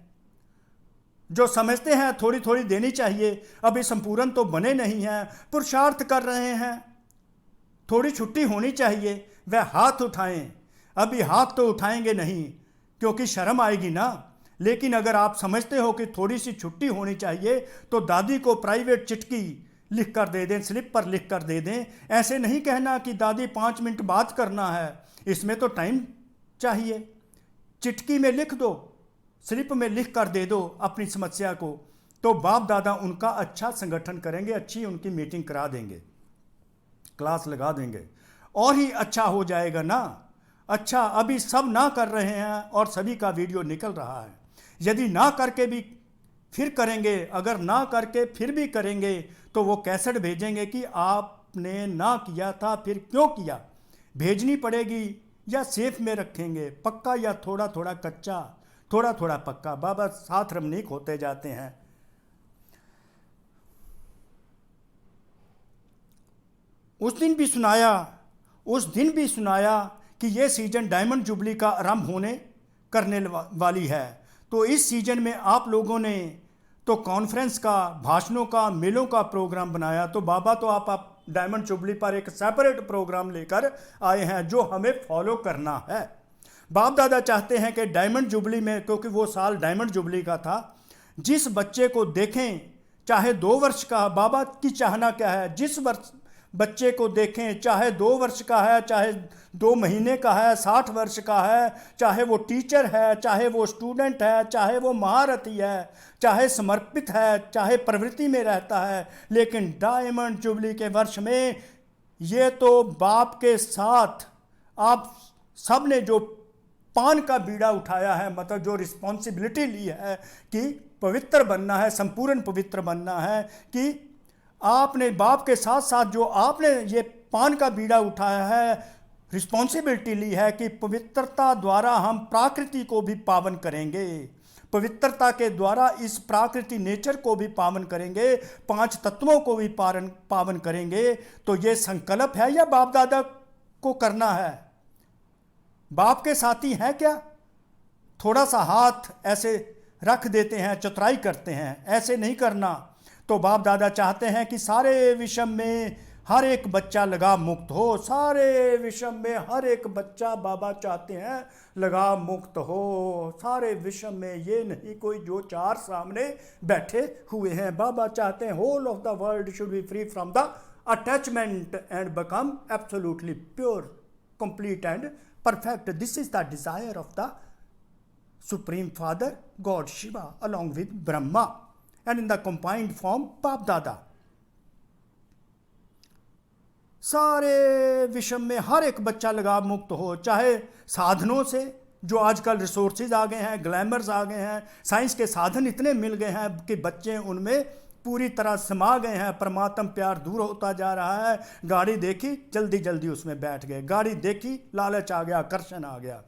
जो समझते हैं थोड़ी थोड़ी देनी चाहिए, अभी संपूर्ण तो बने नहीं हैं, पुरुषार्थ कर रहे हैं, थोड़ी छुट्टी होनी चाहिए, वह हाथ उठाएं। अभी हाथ तो उठाएंगे नहीं क्योंकि शर्म आएगी ना, लेकिन अगर आप समझते हो कि थोड़ी सी छुट्टी होनी चाहिए तो दादी को प्राइवेट चिट्ठी लिख कर दे दें, स्लिप पर लिख कर दे दें। ऐसे नहीं कहना कि दादी 5 मिनट बात करना है, इसमें तो टाइम चाहिए। चिट्ठी में लिख दो, स्लिप में लिख कर दे दो अपनी समस्या को, तो बाप दादा उनका अच्छा संगठन करेंगे, अच्छी उनकी मीटिंग करा देंगे, क्लास लगा देंगे और ही अच्छा हो जाएगा ना। अच्छा अभी सब ना कर रहे हैं और सभी का वीडियो निकल रहा है। यदि ना करके भी फिर करेंगे, अगर ना करके फिर भी करेंगे तो वो कैसेट भेजेंगे कि आपने ना किया था फिर क्यों किया। भेजनी पड़ेगी या सेफ में रखेंगे, पक्का या थोड़ा थोड़ा कच्चा, थोड़ा थोड़ा पक्का। बाबा साथ रमनीक होते जाते हैं। उस दिन भी सुनाया कि ये सीजन डायमंड जुबली का आरंभ होने करने वाली है। तो इस सीजन में आप लोगों ने तो कॉन्फ्रेंस का, भाषणों का, मेलों का प्रोग्राम बनाया। तो बाबा तो आप डायमंड जुबली पर एक सेपरेट प्रोग्राम लेकर आए हैं जो हमें फॉलो करना है। बाप दादा चाहते हैं कि डायमंड जुबली में, क्योंकि वो साल डायमंड जुबली का था, जिस बच्चे को देखें, चाहे 2 वर्ष का, बाबा की चाहना क्या है, जिस बच्चे को देखें, चाहे 2 वर्ष का है, चाहे 2 महीने का है, 60 वर्ष का है, चाहे वो टीचर है, चाहे वो स्टूडेंट है, चाहे वो महारथी है, चाहे समर्पित है, चाहे प्रवृत्ति में रहता है, लेकिन डायमंड जुबली के वर्ष में ये तो बाप के साथ आप सब ने जो पान का बीड़ा उठाया है, मतलब जो रिस्पॉन्सिबिलिटी ली है कि पवित्र बनना है, संपूर्ण पवित्र बनना है, कि आपने बाप के साथ साथ जो आपने ये पान का बीड़ा उठाया है, रिस्पॉन्सिबिलिटी ली है कि पवित्रता द्वारा हम प्रकृति को भी पावन करेंगे, पवित्रता के द्वारा इस प्राकृति नेचर को भी पावन करेंगे, 5 तत्वों को भी पावन करेंगे। तो ये संकल्प है या बाप दादा को करना है? बाप के साथी हैं क्या? थोड़ा सा हाथ ऐसे रख देते हैं, चतुराई करते हैं, ऐसे नहीं करना। तो बाप दादा चाहते हैं कि सारे विषम में हर एक बच्चा लगाव मुक्त हो, सारे विषम में हर एक बच्चा बाबा चाहते हैं लगाव मुक्त हो, सारे विषम में। ये नहीं कोई जो 4 सामने बैठे हुए हैं। बाबा चाहते हैं whole of the world should be free from the attachment and become absolutely pure, complete and perfect. This is the desire of the Supreme Father, God Shiva, along with Brahma, and in the combined form, Bap Dada. सारे विषम में हर एक बच्चा लगाव मुक्त हो, चाहे साधनों से, जो आजकल रिसोर्सेज आ गए हैं, ग्लैमर्स आ गए हैं, साइंस के साधन इतने मिल गए हैं कि बच्चे उनमें पूरी तरह समा गए हैं, परमात्म प्यार दूर होता जा रहा है। गाड़ी देखी जल्दी जल्दी उसमें बैठ गए, गाड़ी देखी लालच आ गया, आकर्षण आ गया,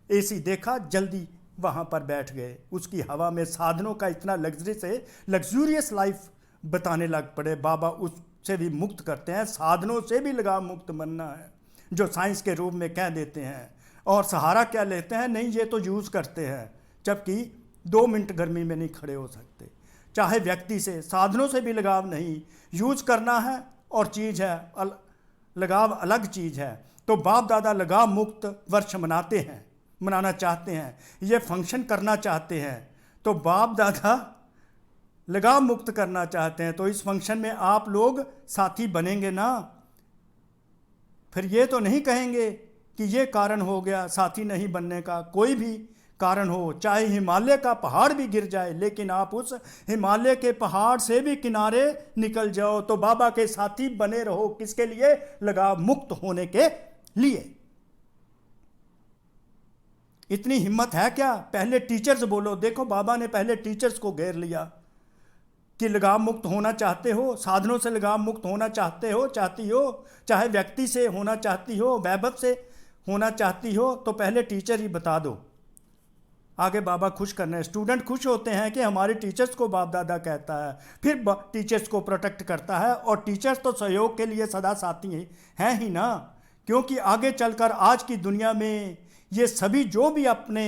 एसी देखा जल्दी वहाँ पर बैठ गए, उसकी हवा में साधनों का इतना लग्जूरियस लाइफ बताने लग पड़े। बाबा उससे भी मुक्त करते हैं, साधनों से भी लगाव मुक्त बनना है, जो साइंस के रूप में कह देते हैं। और सहारा क्या लेते हैं, नहीं ये तो यूज़ करते हैं, जबकि 2 मिनट गर्मी में नहीं खड़े हो सकते। चाहे व्यक्ति से, साधनों से भी लगाव नहीं, यूज करना है और चीज़ है लगाव अलग चीज़ है। तो बाप दादा लगाव मुक्त वर्ष मनाते हैं मनाना चाहते हैं, ये फंक्शन करना चाहते हैं, तो बाप दादा लगाव मुक्त करना चाहते हैं, तो इस फंक्शन में आप लोग साथी बनेंगे ना। फिर ये तो नहीं कहेंगे कि ये कारण हो गया साथी नहीं बनने का। कोई भी कारण हो, चाहे हिमालय का पहाड़ भी गिर जाए, लेकिन आप उस हिमालय के पहाड़ से भी किनारे निकल जाओ तो बाबा के साथी बने रहो। किसके लिए? लगाव मुक्त होने के लिए। इतनी हिम्मत है क्या? पहले टीचर्स बोलो। देखो बाबा ने पहले टीचर्स को घेर लिया कि लगाव मुक्त होना चाहते हो, साधनों से लगाव मुक्त होना चाहते हो, चाहती हो, चाहे व्यक्ति से होना चाहती हो, वैभव से होना चाहती हो, तो पहले टीचर ही बता दो। आगे बाबा खुश करने, स्टूडेंट खुश होते हैं कि हमारे टीचर्स को बाप दादा कहता है, फिर टीचर्स को प्रोटेक्ट करता है। और टीचर्स तो सहयोग के लिए सदा साथी हैं ही ना, क्योंकि आगे चलकर आज की दुनिया में ये सभी जो भी अपने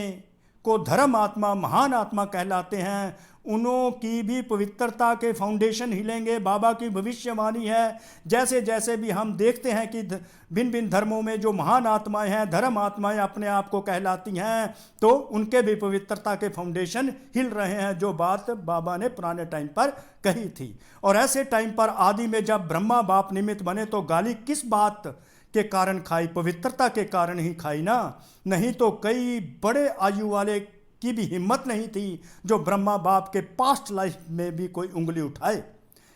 को धर्म आत्मा, महान आत्मा कहलाते हैं, उन्हों की भी पवित्रता के फाउंडेशन हिलेंगे। बाबा की भविष्यवाणी है, जैसे जैसे भी हम देखते हैं कि भिन्न भिन्न धर्मों में जो महान आत्माएं हैं, धर्म आत्माएं अपने आप को कहलाती हैं, तो उनके भी पवित्रता के फाउंडेशन हिल रहे हैं, जो बात बाबा ने पुराने टाइम पर कही थी। और ऐसे टाइम पर आदि में जब ब्रह्मा बाप निमित्त बने तो गाली किस बात के कारण खाई? पवित्रता के कारण ही खाई ना। नहीं तो कई बड़े आयु वाले की भी हिम्मत नहीं थी जो ब्रह्मा बाप के पास्ट लाइफ में भी कोई उंगली उठाए,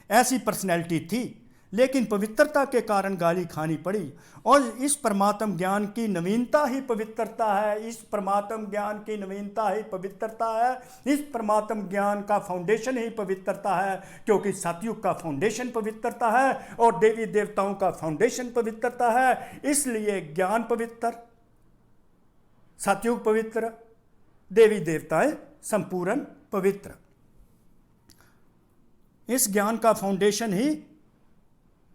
ऐसी पर्सनैलिटी थी, लेकिन पवित्रता के कारण गाली खानी पड़ी। और इस परमात्म ज्ञान की नवीनता ही पवित्रता है, इस परमात्म ज्ञान की नवीनता ही पवित्रता है, इस परमात्म ज्ञान का फाउंडेशन ही पवित्रता है, क्योंकि सतयुग का फाउंडेशन पवित्रता है और देवी देवताओं का फाउंडेशन पवित्रता है। इसलिए ज्ञान पवित्र, सतयुग पवित्र, देवी देवताएं संपूर्ण पवित्र। इस ज्ञान का फाउंडेशन ही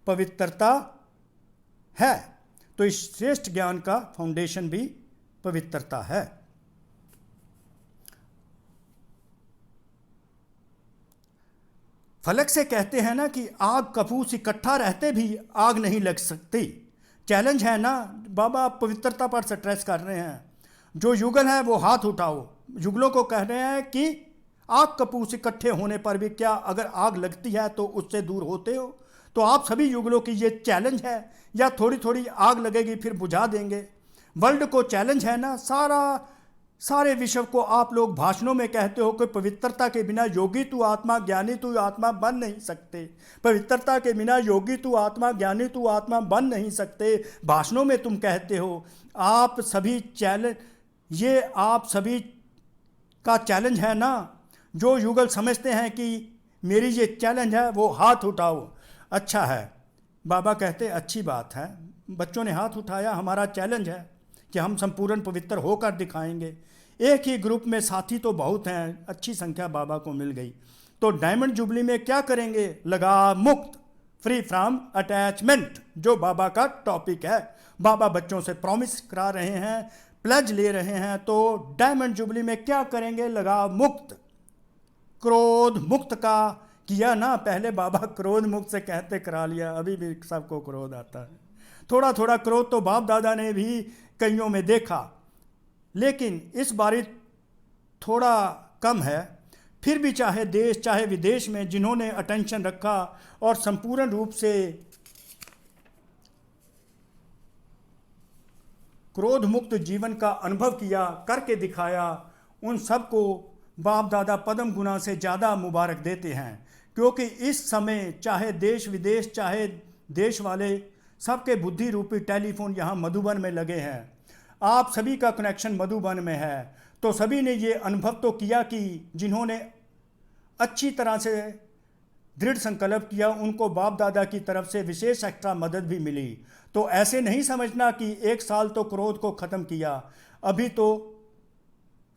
पवित्रता है, तो इस श्रेष्ठ ज्ञान का फाउंडेशन भी पवित्रता है। फलक से कहते हैं ना कि आग कपूस इकट्ठा रहते भी आग नहीं लग सकती। चैलेंज है ना, बाबा पवित्रता पर स्ट्रेस कर रहे हैं। जो युगल है वो हाथ उठाओ। युगलों को कह रहे हैं कि आग कपूस इकट्ठे होने पर भी क्या अगर आग लगती है तो उससे दूर होते हो? तो आप सभी युगलों की ये चैलेंज है, या थोड़ी थोड़ी आग लगेगी फिर बुझा देंगे? वर्ल्ड को चैलेंज है ना, सारे विश्व को आप लोग भाषणों में कहते हो कि पवित्रता के बिना योगी तू आत्मा, ज्ञानी तू आत्मा बन नहीं सकते। पवित्रता के बिना योगी तू आत्मा, ज्ञानी तू आत्मा बन नहीं सकते, भाषणों में तुम कहते हो। आप सभी चैलेंज, ये आप सभी का चैलेंज है ना। जो युगल समझते हैं कि मेरी ये चैलेंज है वो हाथ उठाओ। अच्छा है, बाबा कहते अच्छी बात है, बच्चों ने हाथ उठाया, हमारा चैलेंज है कि हम संपूर्ण पवित्र होकर दिखाएंगे। एक ही ग्रुप में साथी तो बहुत हैं, अच्छी संख्या बाबा को मिल गई। तो डायमंड जुबली में क्या करेंगे? लगाव मुक्त, फ्री फ्रॉम अटैचमेंट, जो बाबा का टॉपिक है। बाबा बच्चों से प्रॉमिस करा रहे हैं, प्लेज ले रहे हैं। तो डायमंड जुबली में क्या करेंगे? लगाव मुक्त, क्रोध मुक्त का किया ना। पहले बाबा क्रोध मुक्त से कहते करा लिया, अभी भी सबको क्रोध आता है। थोड़ा थोड़ा क्रोध तो बाप दादा ने भी कईयों में देखा, लेकिन इस बारी थोड़ा कम है। फिर भी चाहे देश चाहे विदेश में जिन्होंने अटेंशन रखा और संपूर्ण रूप से क्रोध मुक्त जीवन का अनुभव किया, करके दिखाया, उन सबको बाप दादा पद्म गुना से ज़्यादा मुबारक देते हैं। क्योंकि इस समय चाहे देश विदेश, चाहे देश वाले, सबके बुद्धि रूपी टेलीफोन यहाँ मधुबन में लगे हैं। आप सभी का कनेक्शन मधुबन में है, तो सभी ने ये अनुभव तो किया कि जिन्होंने अच्छी तरह से दृढ़ संकल्प किया, उनको बाप दादा की तरफ से विशेष एक्स्ट्रा मदद भी मिली। तो ऐसे नहीं समझना कि एक साल तो क्रोध को ख़त्म किया, अभी तो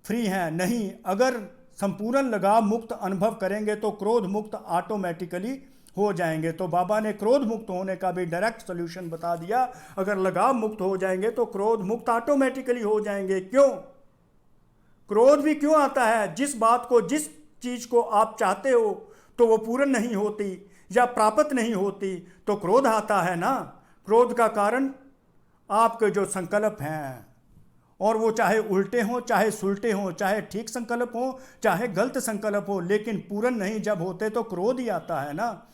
फ्री हैं। नहीं, अगर संपूर्ण लगाव मुक्त अनुभव करेंगे तो क्रोध मुक्त ऑटोमेटिकली हो जाएंगे। तो बाबा ने क्रोध मुक्त होने का भी डायरेक्ट सोल्यूशन बता दिया। अगर लगाव मुक्त हो जाएंगे तो क्रोध मुक्त ऑटोमेटिकली हो जाएंगे। क्यों? क्रोध भी क्यों आता है? जिस बात को, जिस चीज़ को आप चाहते हो तो वो पूर्ण नहीं होती या प्राप्त नहीं होती, तो क्रोध आता है ना। क्रोध का कारण आपके जो संकल्प हैं और वो चाहे उल्टे हों, चाहे सुलटे हों, चाहे ठीक संकल्प हो, चाहे गलत संकल्प हो, लेकिन पूर्ण नहीं जब होते तो क्रोध ही आता है ना।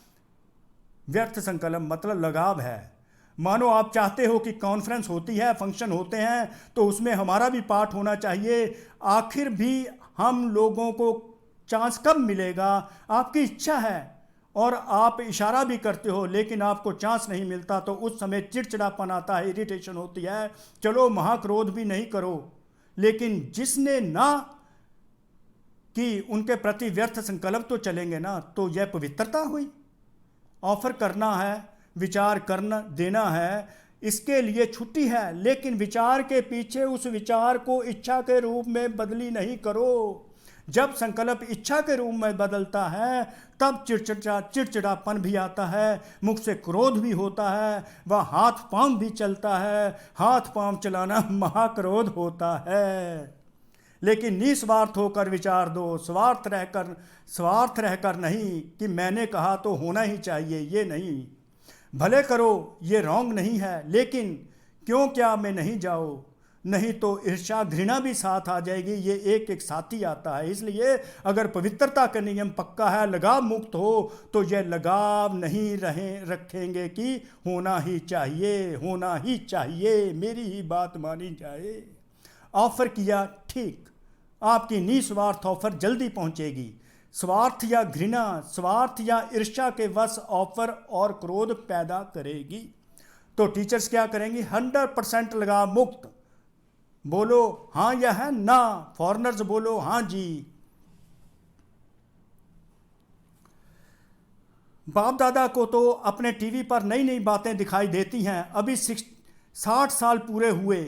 व्यर्थ संकल्प मतलब लगाव है। मानो आप चाहते हो कि कॉन्फ्रेंस होती है, फंक्शन होते हैं, तो उसमें हमारा भी पार्ट होना चाहिए। आखिर भी हम लोगों को चांस कब मिलेगा? आपकी इच्छा है और आप इशारा भी करते हो, लेकिन आपको चांस नहीं मिलता, तो उस समय चिड़चिड़ापन आता है, इरिटेशन होती है। चलो महाक्रोध भी नहीं करो, लेकिन जिसने ना कि उनके प्रति व्यर्थ संकल्प तो चलेंगे ना, तो यह पवित्रता हुई। ऑफर करना है, विचार करना देना है, इसके लिए छुट्टी है, लेकिन विचार के पीछे उस विचार को इच्छा के रूप में बदली नहीं करो। जब संकल्प इच्छा के रूप में बदलता है तब चिड़चिड़ापन भी आता है, मुख से क्रोध भी होता है, वह हाथ पांव भी चलता है। हाथ पांव चलाना महाक्रोध होता है। लेकिन निस्वार्थ होकर विचार दो, स्वार्थ रहकर नहीं कि मैंने कहा तो होना ही चाहिए, ये नहीं। भले करो, ये रॉन्ग नहीं है, लेकिन क्यों क्या मैं नहीं जाऊँ, नहीं तो ईर्ष्या घृणा भी साथ आ जाएगी। ये एक एक साथी आता है। इसलिए अगर पवित्रता का नियम पक्का है, लगाव मुक्त हो, तो यह लगाव नहीं रखेंगे कि होना ही चाहिए, होना ही चाहिए, मेरी ही बात मानी जाए। ऑफर किया, ठीक, आपकी निस्वार्थ ऑफर जल्दी पहुंचेगी। स्वार्थ या घृणा, स्वार्थ या ईर्ष्या के वश ऑफर और क्रोध पैदा करेगी। तो टीचर्स क्या करेंगी? 100% लगाव मुक्त। बोलो हाँ या है ना, फॉरेनर्स बोलो हाँ जी। बाप दादा को तो अपने टीवी पर नई नई बातें दिखाई देती हैं। अभी 60 साल पूरे हुए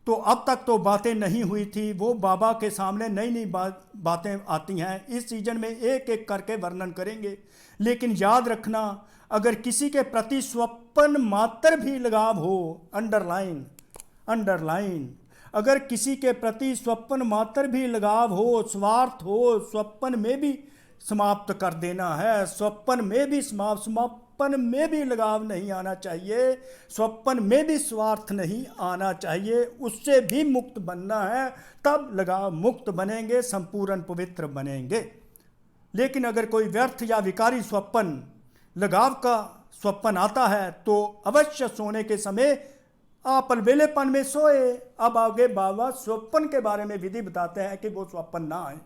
तो अब तक तो बातें नहीं हुई थी, वो बाबा के सामने नई नई बातें आती हैं। इस सीजन में एक एक करके वर्णन करेंगे। लेकिन याद रखना, अगर किसी के प्रति स्वप्न मात्र भी लगाव हो, अंडरलाइन, अगर किसी के प्रति स्वप्न मात्र भी लगाव हो, स्वार्थ हो, स्वप्न में भी समाप्त कर देना है। स्वप्न में भी लगाव नहीं आना चाहिए, स्वप्न में भी स्वार्थ नहीं आना चाहिए, उससे भी मुक्त बनना है। तब लगाव मुक्त बनेंगे, संपूर्ण पवित्र बनेंगे। लेकिन अगर कोई व्यर्थ या विकारी स्वप्न, लगाव का स्वप्न आता है, तो अवश्य सोने के समय आप अलबेलेपन में सोए। अब आगे बाबा स्वप्न के बारे में विधि बताते हैं कि वो स्वप्न ना आए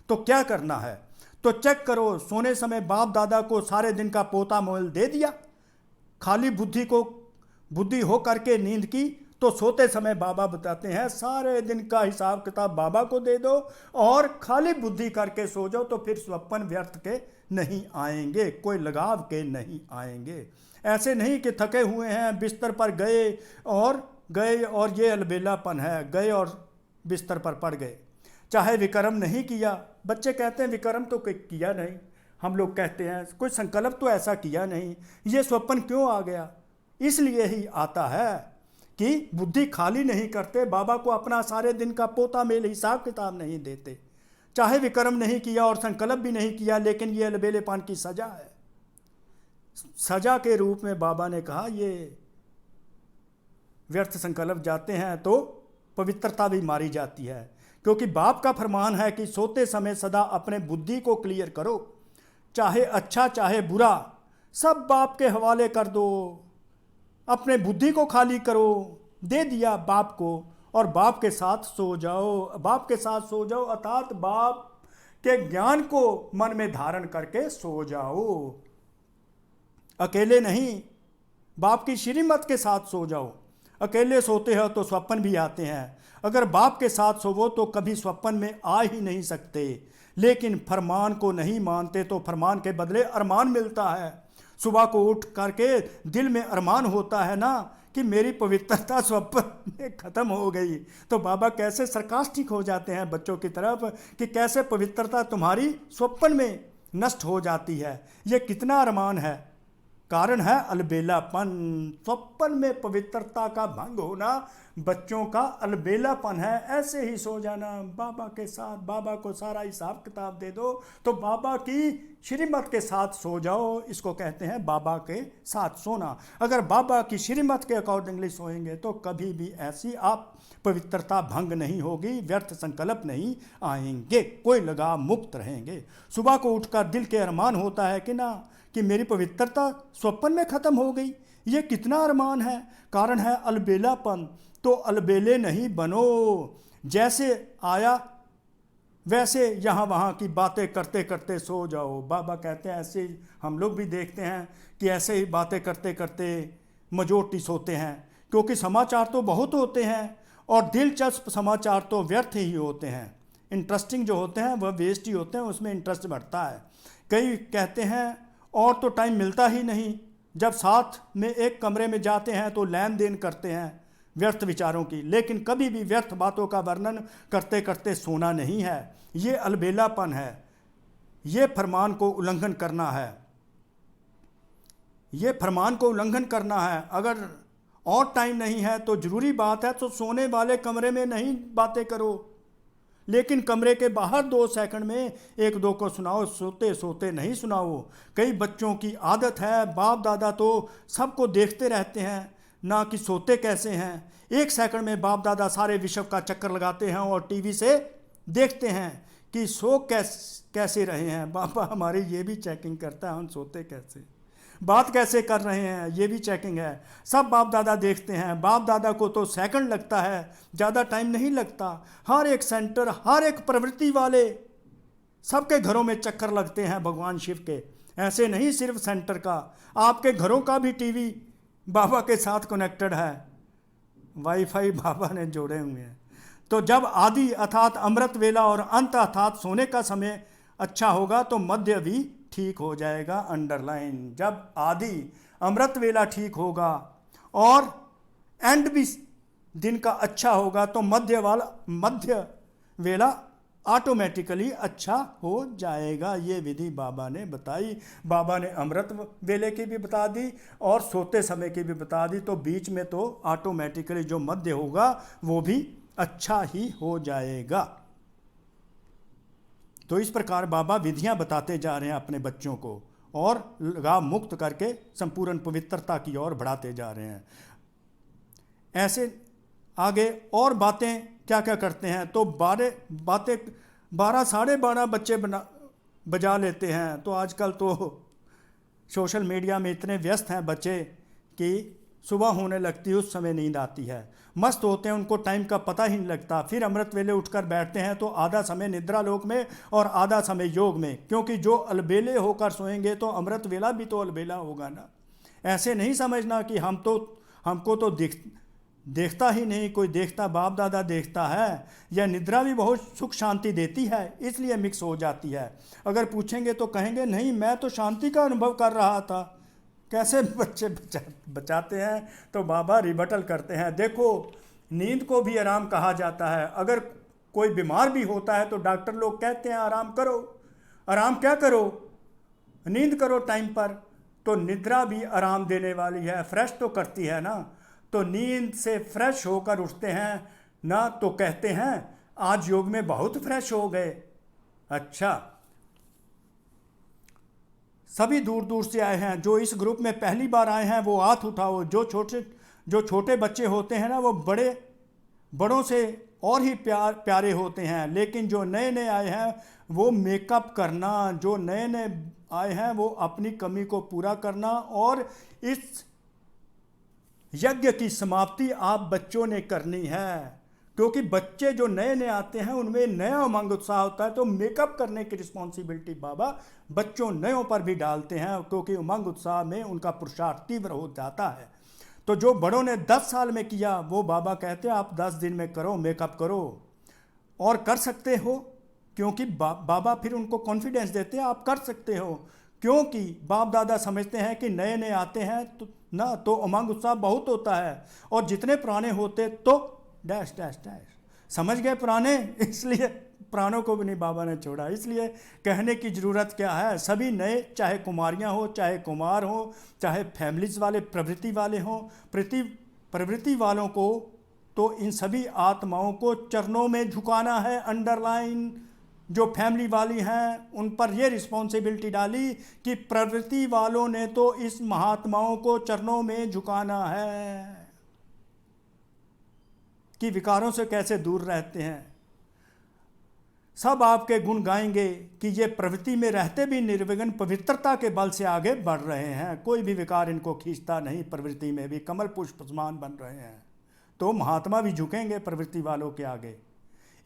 तो क्या करना है। तो चेक करो, सोने समय बाप दादा को सारे दिन का पोता मोल दे दिया, खाली बुद्धि हो करके नींद की, तो सोते समय बाबा बताते हैं सारे दिन का हिसाब किताब बाबा को दे दो और खाली बुद्धि करके सो जाओ, तो फिर स्वप्न व्यर्थ के नहीं आएंगे, कोई लगाव के नहीं आएंगे। ऐसे नहीं कि थके हुए हैं, बिस्तर पर गए और ये अलबेलापन है, गए और बिस्तर पर पड़ गए। चाहे विक्रम नहीं किया, बच्चे कहते हैं विक्रम तो किया नहीं, हम लोग कहते हैं कोई संकल्प तो ऐसा किया नहीं, ये स्वप्न क्यों आ गया? इसलिए ही आता है कि बुद्धि खाली नहीं करते, बाबा को अपना सारे दिन का पोता मेल हिसाब किताब नहीं देते। चाहे विक्रम नहीं किया और संकल्प भी नहीं किया, लेकिन ये अलबेलेपन की सजा है। सजा के रूप में बाबा ने कहा ये व्यर्थ संकल्प जाते हैं तो पवित्रता भी मारी जाती है, क्योंकि बाप का फरमान है कि सोते समय सदा अपने बुद्धि को क्लियर करो, चाहे अच्छा चाहे बुरा सब बाप के हवाले कर दो, अपने बुद्धि को खाली करो, दे दिया बाप को और बाप के साथ सो जाओ, अर्थात बाप के ज्ञान को मन में धारण करके सो जाओ। अकेले नहीं, बाप की श्रीमत के साथ सो जाओ। अकेले सोते हो तो स्वप्न भी आते हैं, अगर बाप के साथ सोवो तो कभी स्वप्न में आ ही नहीं सकते। लेकिन फरमान को नहीं मानते तो फरमान के बदले अरमान मिलता है। सुबह को उठ करके दिल में अरमान होता है ना कि मेरी पवित्रता स्वप्न में खत्म हो गई, तो बाबा कैसे सरकास्टिक हो जाते हैं बच्चों की तरफ कि कैसे पवित्रता तुम्हारी स्वप्न में नष्ट हो जाती है। ये कितना अरमान है, कारण है अलबेलापन। स्वप्न में पवित्रता का भंग होना बच्चों का अलबेलापन है। ऐसे ही सो जाना बाबा के साथ, बाबा को सारा हिसाब किताब दे दो तो बाबा की श्रीमत के साथ सो जाओ, इसको कहते हैं बाबा के साथ सोना। अगर बाबा की श्रीमत के अकॉर्डिंगली सोएंगे तो कभी भी ऐसी आप पवित्रता भंग नहीं होगी, व्यर्थ संकल्प नहीं आएंगे, कोई लगाव मुक्त रहेंगे। सुबह को उठकर दिल के अरमान होता है कि ना कि मेरी पवित्रता स्वप्न में ख़त्म हो गई। ये कितना अरमान है, कारण है अलबेलापन। तो अलबेले नहीं बनो, जैसे आया वैसे यहाँ वहाँ की बातें करते करते सो जाओ। बाबा कहते हैं ऐसे हम लोग भी देखते हैं कि ऐसे ही बातें करते करते मजोटी सोते हैं, क्योंकि समाचार तो बहुत होते हैं और दिलचस्प समाचार तो व्यर्थ ही होते हैं। इंटरेस्टिंग जो होते हैं वह वेस्ट ही होते हैं, उसमें इंटरेस्ट बढ़ता है। कई कहते हैं और तो टाइम मिलता ही नहीं, जब साथ में एक कमरे में जाते हैं तो लेन देन करते हैं व्यर्थ विचारों की, लेकिन कभी भी व्यर्थ बातों का वर्णन करते करते सोना नहीं है। ये अलबेलापन है, ये फरमान को उल्लंघन करना है, ये फरमान को उल्लंघन करना है। अगर और टाइम नहीं है तो ज़रूरी बात है तो सोने वाले कमरे में नहीं बातें करो, लेकिन कमरे के बाहर 2 सेकंड में एक दो को सुनाओ, सोते सोते नहीं सुनाओ। कई बच्चों की आदत है, बाप दादा तो सबको देखते रहते हैं, ना कि सोते कैसे हैं। 1 सेकंड में बाप दादा सारे विश्व का चक्कर लगाते हैं और टीवी से देखते हैं कि सो कैसे रहे हैं। बाबा हमारी ये भी चेकिंग करता है, हम सोते कैसे, बात कैसे कर रहे हैं, ये भी चेकिंग है। सब बाप दादा देखते हैं। बाप दादा को तो सेकंड लगता है, ज़्यादा टाइम नहीं लगता। हर एक सेंटर, हर एक प्रवृत्ति वाले सबके घरों में चक्कर लगते हैं भगवान शिव के। ऐसे नहीं सिर्फ सेंटर का, आपके घरों का भी टीवी बाबा के साथ कनेक्टेड है, वाईफाई बाबा ने जोड़े हुए हैं। तो जब आदि अर्थात अमृत वेला और अंत अर्थात सोने का समय अच्छा होगा तो मध्य भी ठीक हो जाएगा। अंडरलाइन, जब आदि अमृत वेला ठीक होगा और एंड भी दिन का अच्छा होगा तो मध्य वेला ऑटोमेटिकली अच्छा हो जाएगा। ये विधि बाबा ने बताई। बाबा ने अमृत वेले की भी बता दी और सोते समय की भी बता दी, तो बीच में तो ऑटोमेटिकली जो मध्य होगा वो भी अच्छा ही हो जाएगा। तो इस प्रकार बाबा विधियां बताते जा रहे हैं अपने बच्चों को और लगाव मुक्त करके संपूर्ण पवित्रता की ओर बढ़ाते जा रहे हैं। ऐसे आगे और बातें क्या क्या करते हैं तो 12 साढ़े 12 बच्चे बजा लेते हैं। तो आजकल तो सोशल मीडिया में इतने व्यस्त हैं बच्चे कि सुबह होने लगती है उस समय नींद आती है, मस्त होते हैं, उनको टाइम का पता ही नहीं लगता। फिर अमृत वेले उठकर बैठते हैं तो आधा समय निद्रा लोक में और आधा समय योग में, क्योंकि जो अलबेले होकर सोएंगे तो अमृत वेला भी तो अलबेला होगा ना। ऐसे नहीं समझना कि हमको तो देखता ही नहीं कोई, देखता बाप दादा देखता है। यह निद्रा भी बहुत सुख शांति देती है, इसलिए मिक्स हो जाती है। अगर पूछेंगे तो कहेंगे नहीं मैं तो शांति का अनुभव कर रहा था। कैसे बच्चे बचाते हैं तो बाबा रिबटल करते हैं। देखो नींद को भी आराम कहा जाता है। अगर कोई बीमार भी होता है तो डॉक्टर लोग कहते हैं आराम करो। आराम क्या करो? नींद करो टाइम पर। तो निद्रा भी आराम देने वाली है, फ्रेश तो करती है ना। तो नींद से फ्रेश होकर उठते हैं ना तो कहते हैं आज योग में बहुत फ्रेश हो गए। अच्छा, सभी दूर दूर से आए हैं। जो इस ग्रुप में पहली बार आए हैं वो हाथ उठाओ। जो छोटे बच्चे होते हैं ना वो बड़ों से और ही प्यारे होते हैं। लेकिन जो नए नए आए हैं वो मेकअप करना, जो नए नए आए हैं वो अपनी कमी को पूरा करना। और इस यज्ञ की समाप्ति आप बच्चों ने करनी है, क्योंकि बच्चे जो नए नए आते हैं उनमें नया उमंग उत्साह होता है। तो मेकअप करने की रिस्पॉन्सिबिलिटी बाबा बच्चों नयों पर भी डालते हैं, क्योंकि उमंग उत्साह में उनका पुरुषार्थ तीव्र हो जाता है। तो जो बड़ों ने 10 साल में किया वो बाबा कहते हैं आप 10 दिन में करो, मेकअप करो। और कर सकते हो, क्योंकि बाबा फिर उनको कॉन्फिडेंस देते हैं आप कर सकते हो। क्योंकि बाप दादा समझते हैं कि नए नए आते हैं तो उमंग उत्साह बहुत होता है, और जितने पुराने होते तो डैश डैश डैश समझ गए पुराने, इसलिए पुरानों को भी नहीं बाबा ने छोड़ा। इसलिए कहने की ज़रूरत क्या है, सभी नए, चाहे कुमारियाँ हो चाहे कुमार हो, चाहे फैमिलीज वाले प्रवृत्ति वाले हों, प्रवृत्ति वालों को तो इन सभी आत्माओं को चरणों में झुकाना है। अंडरलाइन, जो फैमिली वाली हैं उन पर यह रिस्पॉन्सिबिलिटी डाली कि प्रवृत्ति वालों ने तो इस महात्माओं को चरणों में झुकाना है कि विकारों से कैसे दूर रहते हैं। सब आपके गुण गाएंगे कि ये प्रवृत्ति में रहते भी निर्विघ्न पवित्रता के बल से आगे बढ़ रहे हैं, कोई भी विकार इनको खींचता नहीं, प्रवृत्ति में भी कमल पुष्प समान बन रहे हैं। तो महात्मा भी झुकेंगे प्रवृत्ति वालों के आगे।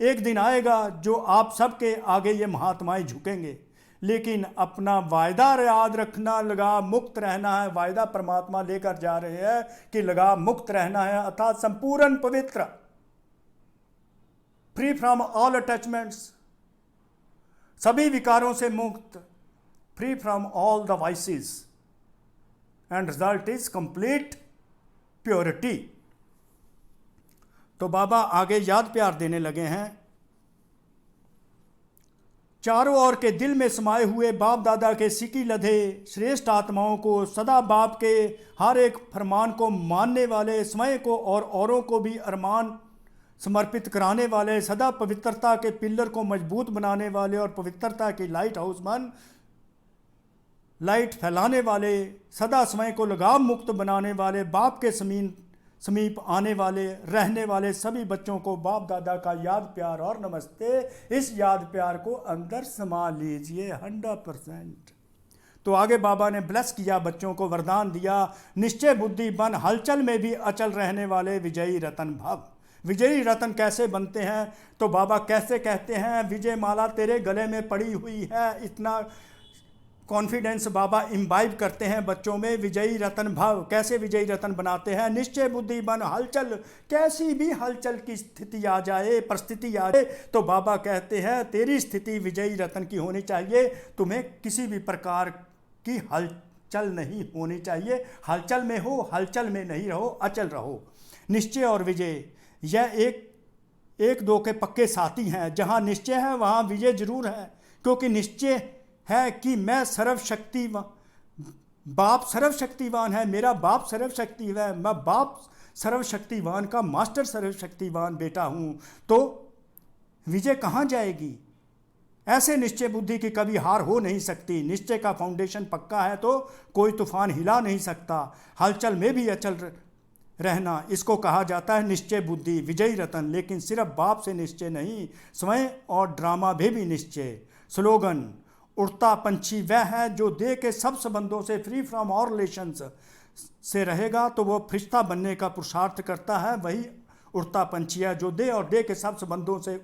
एक दिन आएगा जो आप सबके आगे ये महात्माएं झुकेंगे, लेकिन अपना वायदा याद रखना, लगाव मुक्त रहना है। वायदा परमात्मा लेकर जा रहे हैं कि लगाव मुक्त रहना है, अर्थात संपूर्ण पवित्र, फ्री फ्रॉम ऑल अटैचमेंट्स, सभी विकारों से मुक्त, free from all the vices, and result is complete purity. तो बाबा आगे याद प्यार देने लगे हैं। चारों ओर के दिल में समाये हुए बाप दादा के सिकी लधे श्रेष्ठ आत्माओं को, सदा बाप के हर एक फरमान को मानने वाले, स्वयं को और औरों को भी अरमान समर्पित कराने वाले, सदा पवित्रता के पिल्लर को मजबूत बनाने वाले और पवित्रता की लाइट हाउस बन लाइट फैलाने वाले, सदा स्वयं को लगाव मुक्त बनाने वाले, बाप के समीप आने वाले, रहने वाले सभी बच्चों को बाप दादा का याद प्यार और नमस्ते। इस याद प्यार को अंदर समा लीजिए 100%। तो आगे बाबा ने ब्लेस किया, बच्चों को वरदान दिया, निश्चय बुद्धि बन हलचल में भी अचल रहने वाले विजयी रतन भव। विजयी रतन कैसे बनते हैं? तो बाबा कैसे कहते हैं, विजय माला तेरे गले में पड़ी हुई है। इतना कॉन्फिडेंस बाबा इम्बाइब करते हैं बच्चों में। विजयी रतन भव, कैसे विजयी रतन बनाते हैं? निश्चय बुद्धि बन हलचल, कैसी भी हलचल की स्थिति आ जाए, परिस्थिति आ जाए, तो बाबा कहते हैं तेरी स्थिति विजयी रतन की होनी चाहिए। तुम्हें किसी भी प्रकार की हलचल नहीं होनी चाहिए। हलचल में हो, हलचल में नहीं रहो, अचल रहो। निश्चय और विजय यह एक दो के पक्के साथी हैं। जहाँ निश्चय है वहाँ विजय जरूर है, क्योंकि निश्चय है कि मैं सर्वशक्तिवान, बाप सर्वशक्तिवान है, मेरा बाप सर्वशक्तिवान है, मैं बाप सर्वशक्तिवान का मास्टर सर्वशक्तिवान बेटा हूँ। तो विजय कहाँ जाएगी? ऐसे निश्चय बुद्धि की कभी हार हो नहीं सकती। निश्चय का फाउंडेशन पक्का है तो कोई तूफान हिला नहीं सकता। हलचल में भी अचल रहना, इसको कहा जाता है निश्चय बुद्धि, विजयी रतन। लेकिन सिर्फ बाप से निश्चय नहीं, स्वयं और ड्रामा में भी निश्चय। स्लोगन, उड़ता पंछी वह है जो देह के सब संबंधों से फ्री फ्रॉम ऑल रिलेशंस से रहेगा, तो वो फरिश्ता बनने का पुरुषार्थ करता है। वही उड़ता पंछी है जो देह और देह के सब संबंधों से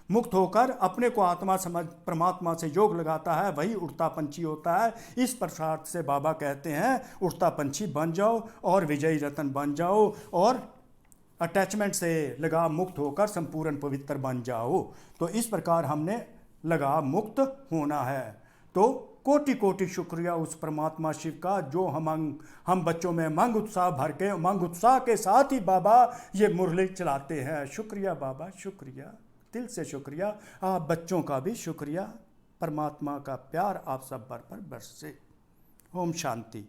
मुक्त होकर अपने को आत्मा समझ परमात्मा से योग लगाता है, वही उड़ता पंछी होता है। इस पुरुषार्थ से बाबा कहते हैं उड़ता पंछी बन जाओ और विजयी रतन बन जाओ, और अटैचमेंट से लगाव मुक्त होकर संपूर्ण पवित्र बन जाओ। तो इस प्रकार हमने लगाव मुक्त होना है। तो कोटि कोटि शुक्रिया उस परमात्मा शिव का जो हम बच्चों में उमंग उत्साह भर के, उमंग उत्साह के साथ ही बाबा ये मुरली चलाते हैं। शुक्रिया बाबा, शुक्रिया, दिल से शुक्रिया। आप बच्चों का भी शुक्रिया। परमात्मा का प्यार आप सब पर बरसे। ओम शांति।